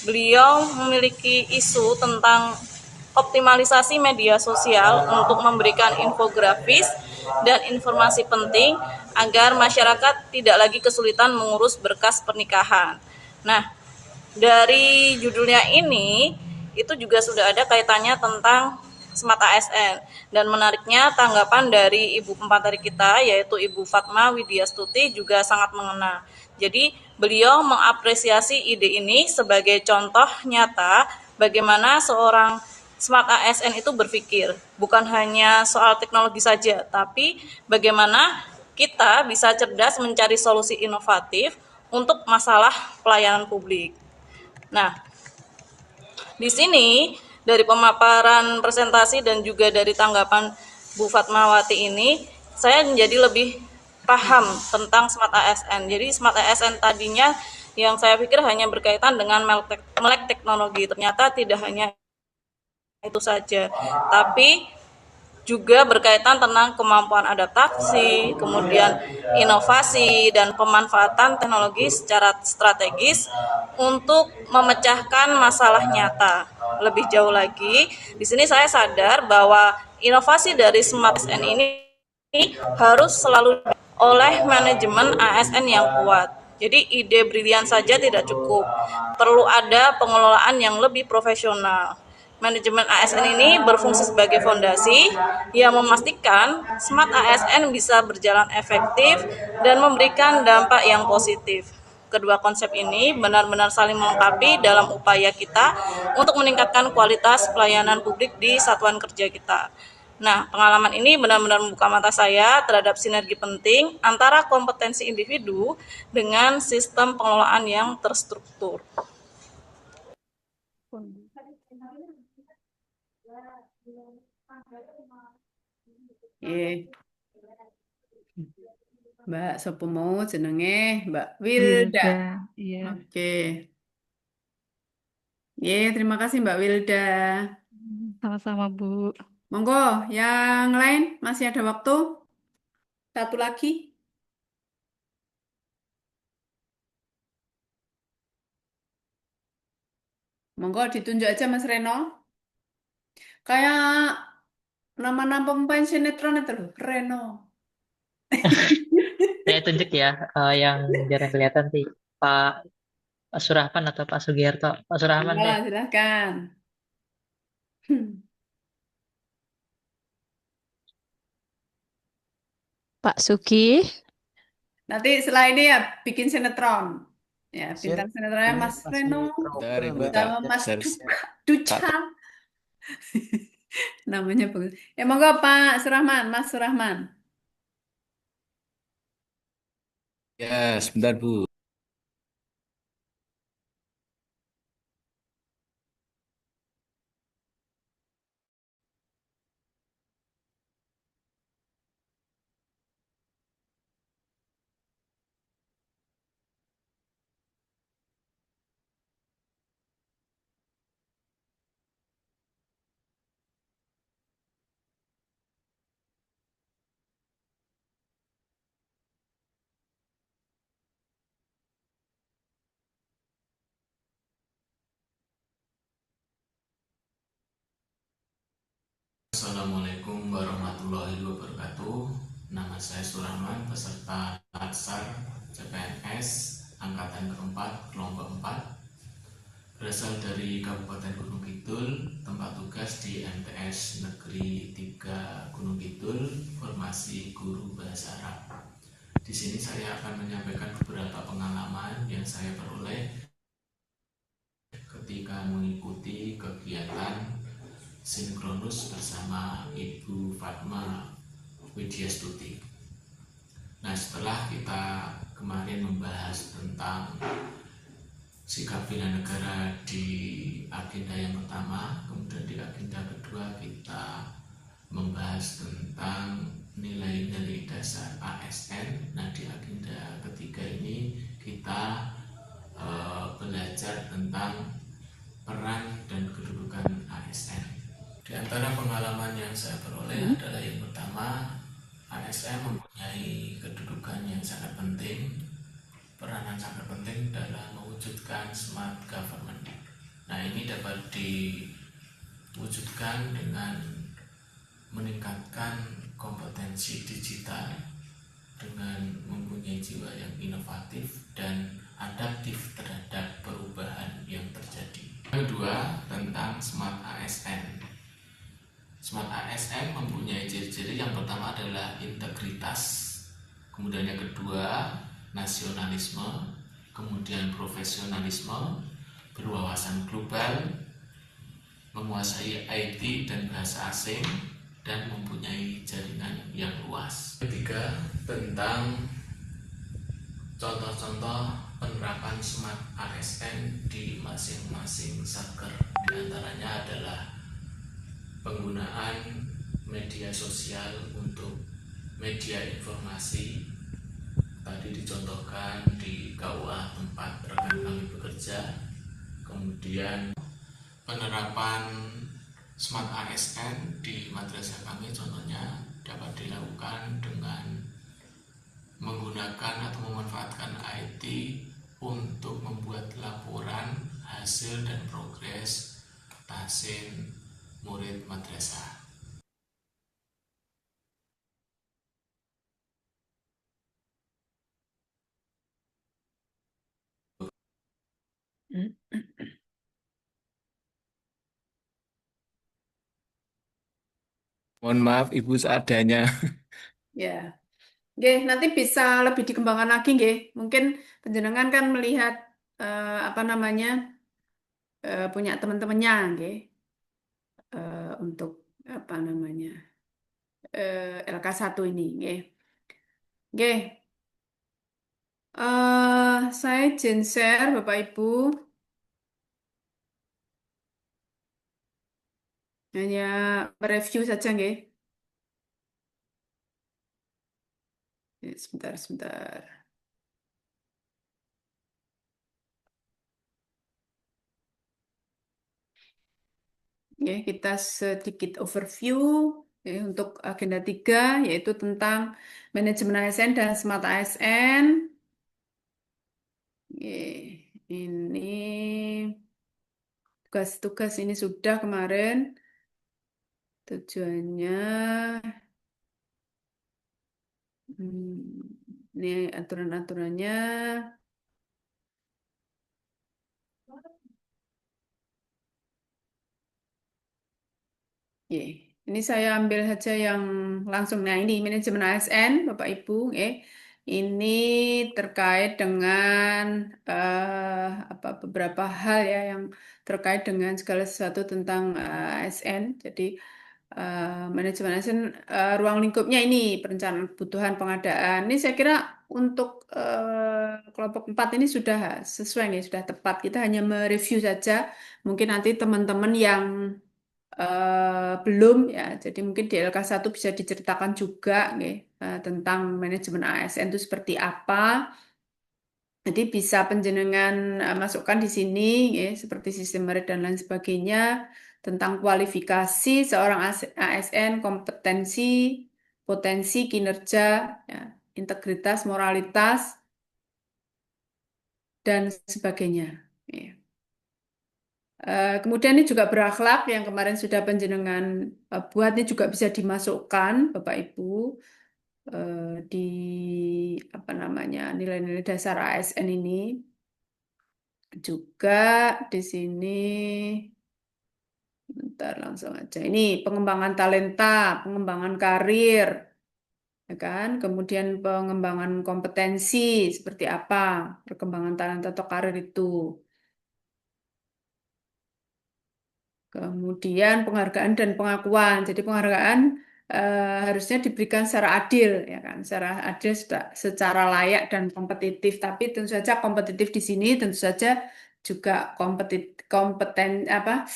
beliau memiliki isu tentang optimalisasi media sosial untuk memberikan infografis dan informasi penting agar masyarakat tidak lagi kesulitan mengurus berkas pernikahan. Nah, dari judulnya ini itu juga sudah ada kaitannya tentang Smart ASN, dan menariknya tanggapan dari Ibu Pemateri kita yaitu Ibu Fatma Widyastuti juga sangat mengena. Jadi beliau mengapresiasi ide ini sebagai contoh nyata bagaimana seorang Smart ASN itu berpikir, bukan hanya soal teknologi saja, tapi bagaimana kita bisa cerdas mencari solusi inovatif untuk masalah pelayanan publik. Nah, di sini dari pemaparan presentasi dan juga dari tanggapan Bu Fatmawati ini, saya menjadi lebih paham tentang Smart ASN. Jadi Smart ASN tadinya yang saya pikir hanya berkaitan dengan melek teknologi, ternyata tidak hanya itu saja, tapi juga berkaitan tentang kemampuan adaptasi, kemudian inovasi dan pemanfaatan teknologi secara strategis untuk memecahkan masalah nyata. Lebih jauh lagi, di sini saya sadar bahwa inovasi dari Smart ASN ini harus selalu oleh manajemen ASN yang kuat. Jadi ide brilian saja tidak cukup, perlu ada pengelolaan yang lebih profesional. Manajemen ASN ini berfungsi sebagai fondasi yang memastikan Smart ASN bisa berjalan efektif dan memberikan dampak yang positif. Kedua konsep ini benar-benar saling melengkapi dalam upaya kita untuk meningkatkan kualitas pelayanan publik di satuan kerja kita. Nah, pengalaman ini benar-benar membuka mata saya terhadap sinergi penting antara kompetensi individu dengan sistem pengelolaan yang terstruktur. Mbak sapa mau jenenge Mbak Wilda. Wilda, iya. Oke. Terima kasih Mbak Wilda. Sama-sama, Bu. Monggo, yang lain masih ada waktu? Satu lagi. Monggo ditunjuk aja Mas Reno. Kayak nama-nama pemain sinetron itu loh, Reno. Saya tunjuk ya, yang jarang kelihatan sih, Pak Surahman atau Pak Sugiharto. Pak Surahman deh. Silakan. Pak Sugi. Nanti setelah ini ya bikin sinetron. Ya, bintang sinetronnya Mas Reno sama Mas Duca. Namanya bagus. Monggo Pak Surahman, Mas Surahman. Ya, sebentar Bu. Assalamualaikum warahmatullahi wabarakatuh. Nama saya Surahman, peserta Latsar CPNS Angkatan keempat, kelompok 4. Berasal dari Kabupaten Gunung Kidul, tempat tugas di MTS Negeri 3 Gunung Kidul, formasi guru bahasa Arab. Di sini saya akan menyampaikan beberapa pengalaman yang saya peroleh ketika mengikuti kegiatan sinkronus bersama Ibu Fatma Widyastuti. Nah, setelah kita kemarin membahas tentang sikap bela negara di agenda yang pertama, kemudian di agenda kedua kita membahas tentang nilai-nilai dasar ASN. Nah, di agenda ketiga ini kita belajar tentang peran dan kedudukan ASN. Di antara pengalaman yang saya peroleh adalah yang pertama, ASN mempunyai kedudukan yang sangat penting, peranan sangat penting dalam mewujudkan smart government. Nah, ini dapat diwujudkan dengan meningkatkan kompetensi digital dengan mempunyai jiwa yang inovatif dan adaptif terhadap perubahan yang terjadi. Yang kedua, tentang Smart ASN. Smart ASN mempunyai ciri-ciri. Yang pertama adalah integritas, kemudian yang kedua nasionalisme, kemudian profesionalisme, berwawasan global, menguasai IT dan bahasa asing, dan mempunyai jaringan yang luas. Ketiga, tentang contoh-contoh penerapan Smart ASN di masing-masing satker. Di antaranya adalah penggunaan media sosial untuk media informasi. Tadi dicontohkan di KUA tempat rekan kami bekerja. Kemudian penerapan Smart ASN di madrasah kami contohnya dapat dilakukan dengan menggunakan atau memanfaatkan IT untuk membuat laporan hasil dan progres tahsin murid madrasah. Mohon maaf Ibu seadanya. Ya, nggih, nanti bisa lebih dikembangkan lagi, nggih. Mungkin panjenengan kan melihat apa namanya punya teman-temannya, nggih, untuk apa namanya LK1 ini, nggih. Nggih, saya izin share, Bapak Ibu, hanya mereview saja, nggih. Sebentar, sebentar. Ya, kita sedikit overview ya, untuk agenda 3, yaitu tentang manajemen ASN dan Smart ASN. Ini tugas-tugas ini sudah kemarin. Tujuannya, ini aturan-aturannya. Ye, ini saya ambil saja yang langsung. Nah, ini manajemen ASN, Bapak Ibu. Ini terkait dengan apa beberapa hal ya yang terkait dengan segala sesuatu tentang ASN. Jadi manajemen ASN, ruang lingkupnya ini perencanaan kebutuhan pengadaan. Ini saya kira untuk kelompok 4 ini sudah sesuai nih, sudah tepat. Kita hanya mereview saja. Mungkin nanti teman-teman yang belum ya, jadi mungkin di LK1 bisa diceritakan juga nih, tentang manajemen ASN itu seperti apa. Jadi bisa penjenengan masukkan di sini ya, seperti sistem merit dan lain sebagainya, tentang kualifikasi seorang ASN, kompetensi, potensi, kinerja, ya, integritas, moralitas, dan sebagainya. Ya. Kemudian ini juga berakhlak yang kemarin sudah penjenengan buat, ini juga bisa dimasukkan Bapak Ibu di apa namanya nilai-nilai dasar ASN ini. Juga di sini, bentar langsung aja. Ini pengembangan talenta, pengembangan karir, ya kan? Kemudian pengembangan kompetensi seperti apa perkembangan talenta atau karir itu. Kemudian penghargaan dan pengakuan. Jadi penghargaan harusnya diberikan secara adil, ya kan? Secara adil, secara layak dan kompetitif. Tapi tentu saja kompetitif di sini tentu saja juga kompeten apa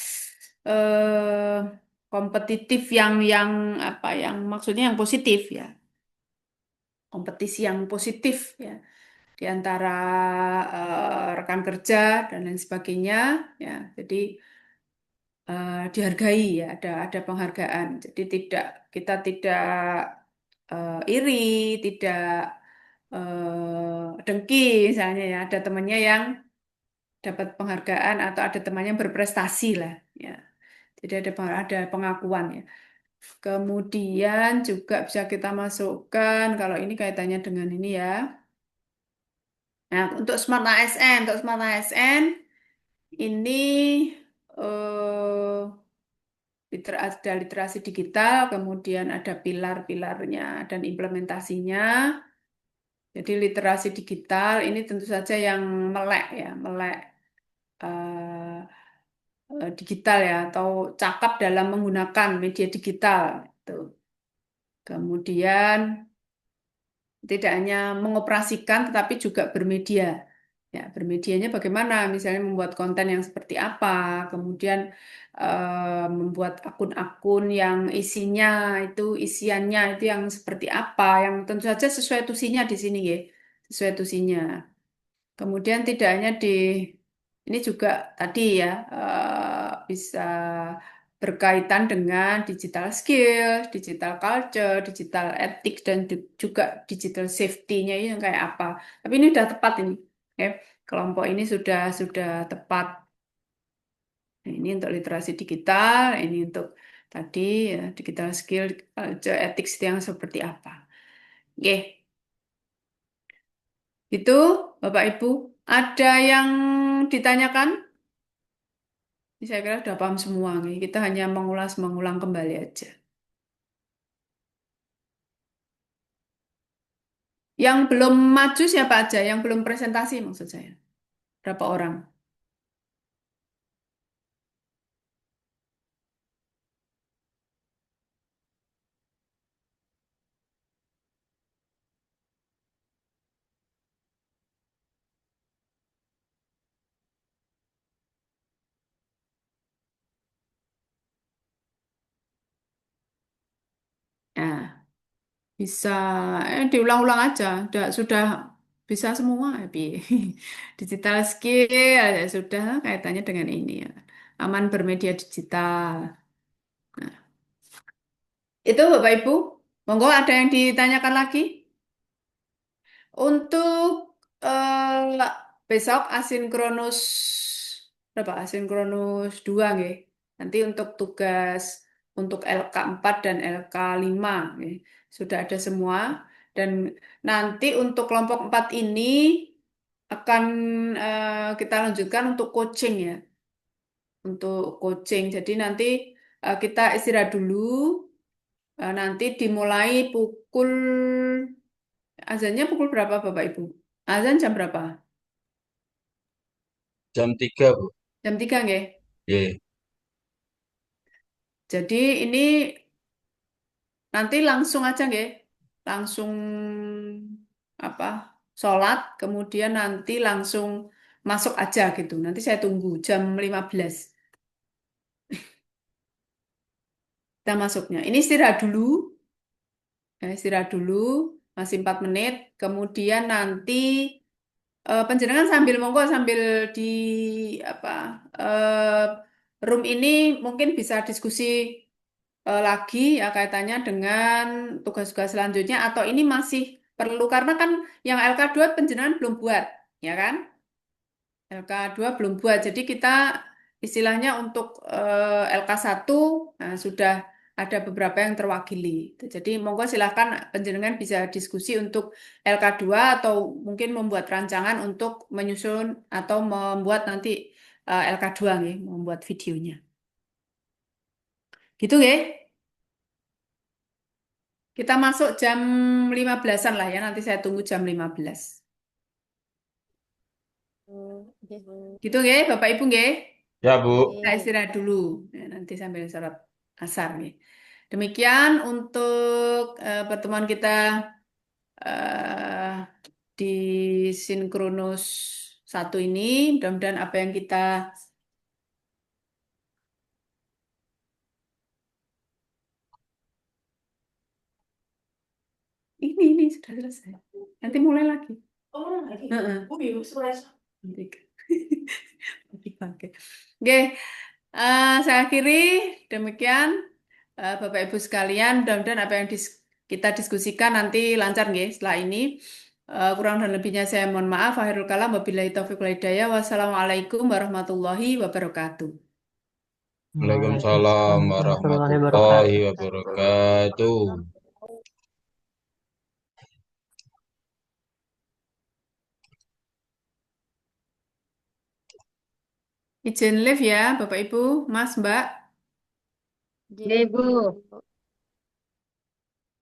kompetitif yang apa yang maksudnya yang positif ya. Kompetisi yang positif ya di antara rekan kerja dan lain sebagainya ya. Jadi dihargai ya, ada penghargaan. Jadi kita tidak iri, tidak dengki misalnya ya, ada temannya yang dapat penghargaan atau ada temannya yang berprestasi lah ya. Jadi ada pengakuan ya. Kemudian juga bisa kita masukkan, kalau ini kaitannya dengan ini ya. Nah, untuk Smart ASN ini eh, ada literasi digital, kemudian ada pilar-pilarnya dan implementasinya. Jadi literasi digital ini tentu saja yang melek ya, melek eh, digital ya, atau cakap dalam menggunakan media digital. Gitu. Kemudian tidak hanya mengoperasikan tetapi juga bermedia. Ya, bermedianya bagaimana? Misalnya membuat konten yang seperti apa, kemudian membuat akun-akun yang isiannya itu yang seperti apa, yang tentu saja sesuai tusinya di sini ya, sesuai tusinya. Kemudian tidak hanya ini juga tadi ya bisa berkaitan dengan digital skill, digital culture, digital ethics dan juga digital safety-nya ini kayak apa. Tapi ini sudah tepat ini, ya. Kelompok ini sudah tepat. Nah, ini untuk literasi digital, ini untuk tadi ya, digital skill, culture, ethics itu yang seperti apa. Oke, itu Bapak Ibu. Ada yang ditanyakan? Ini saya kira sudah paham semua nih. Kita hanya mengulang kembali aja. Yang belum maju siapa aja? Yang belum presentasi maksud saya. Berapa orang? Nah, bisa diulang-ulang aja. Sudah bisa semua. Bi. Digital skill ya sudah kaitannya dengan ini ya. Aman bermedia digital. Nah, itu Bapak Ibu. Monggo ada yang ditanyakan lagi? Untuk besok asinkronus berapa? Asinkronus 2 nggih. Nanti untuk tugas untuk LK4 dan LK5 nggih. Sudah ada semua dan nanti untuk kelompok 4 ini akan kita lanjutkan untuk coaching ya. Untuk coaching. Jadi nanti kita istirahat dulu. Nanti dimulai azannya pukul berapa Bapak Ibu? Azan jam berapa? Jam 3, Bu. Jam 3 nggih. Ye. Jadi ini nanti langsung aja nggih. Langsung apa? Sholat, kemudian nanti langsung masuk aja gitu. Nanti saya tunggu jam 15. Kita masuknya. Ini istirahat dulu. Ya, istirahat dulu. Masih 4 menit. Kemudian nanti penjenengan sambil monggo sambil di apa room ini mungkin bisa diskusi lagi ya kaitannya dengan tugas-tugas selanjutnya atau ini masih perlu karena kan yang LK2 penjenengan belum buat ya kan LK2 belum buat jadi kita istilahnya untuk LK1 nah, sudah ada beberapa yang terwakili jadi monggo silahkan penjenengan bisa diskusi untuk LK2 atau mungkin membuat rancangan untuk menyusun atau membuat nanti LK2 nih membuat videonya gitu ya. Kita masuk jam 15-an lah ya, nanti saya tunggu jam 15. Gitu nggih, Bapak Ibu nggih. Ya, Bu. Kita istirahat dulu. Ya, nanti sambil sholat asar nih. Demikian untuk pertemuan kita eh, di sinkronus 1 ini. Mudah-mudahan apa yang kita ini sudah selesai. Nanti mulai lagi. Oh, lagi. Heeh. Oh, iya, selesai. Nanti. Oke. Oke, saya akhiri demikian Bapak Ibu sekalian. Mudah-mudahan apa yang kita diskusikan nanti lancar nggih setelah ini. Kurang dan lebihnya saya mohon maaf. Akhirul kalam wabillahi taufiq wal hidayah. Wassalamualaikum warahmatullahi wabarakatuh. Waalaikumsalam warahmatullahi warahmatullahi wabarakatuh. wabarakatuh. Izin live ya, Bapak Ibu, Mas, Mbak. Ibu.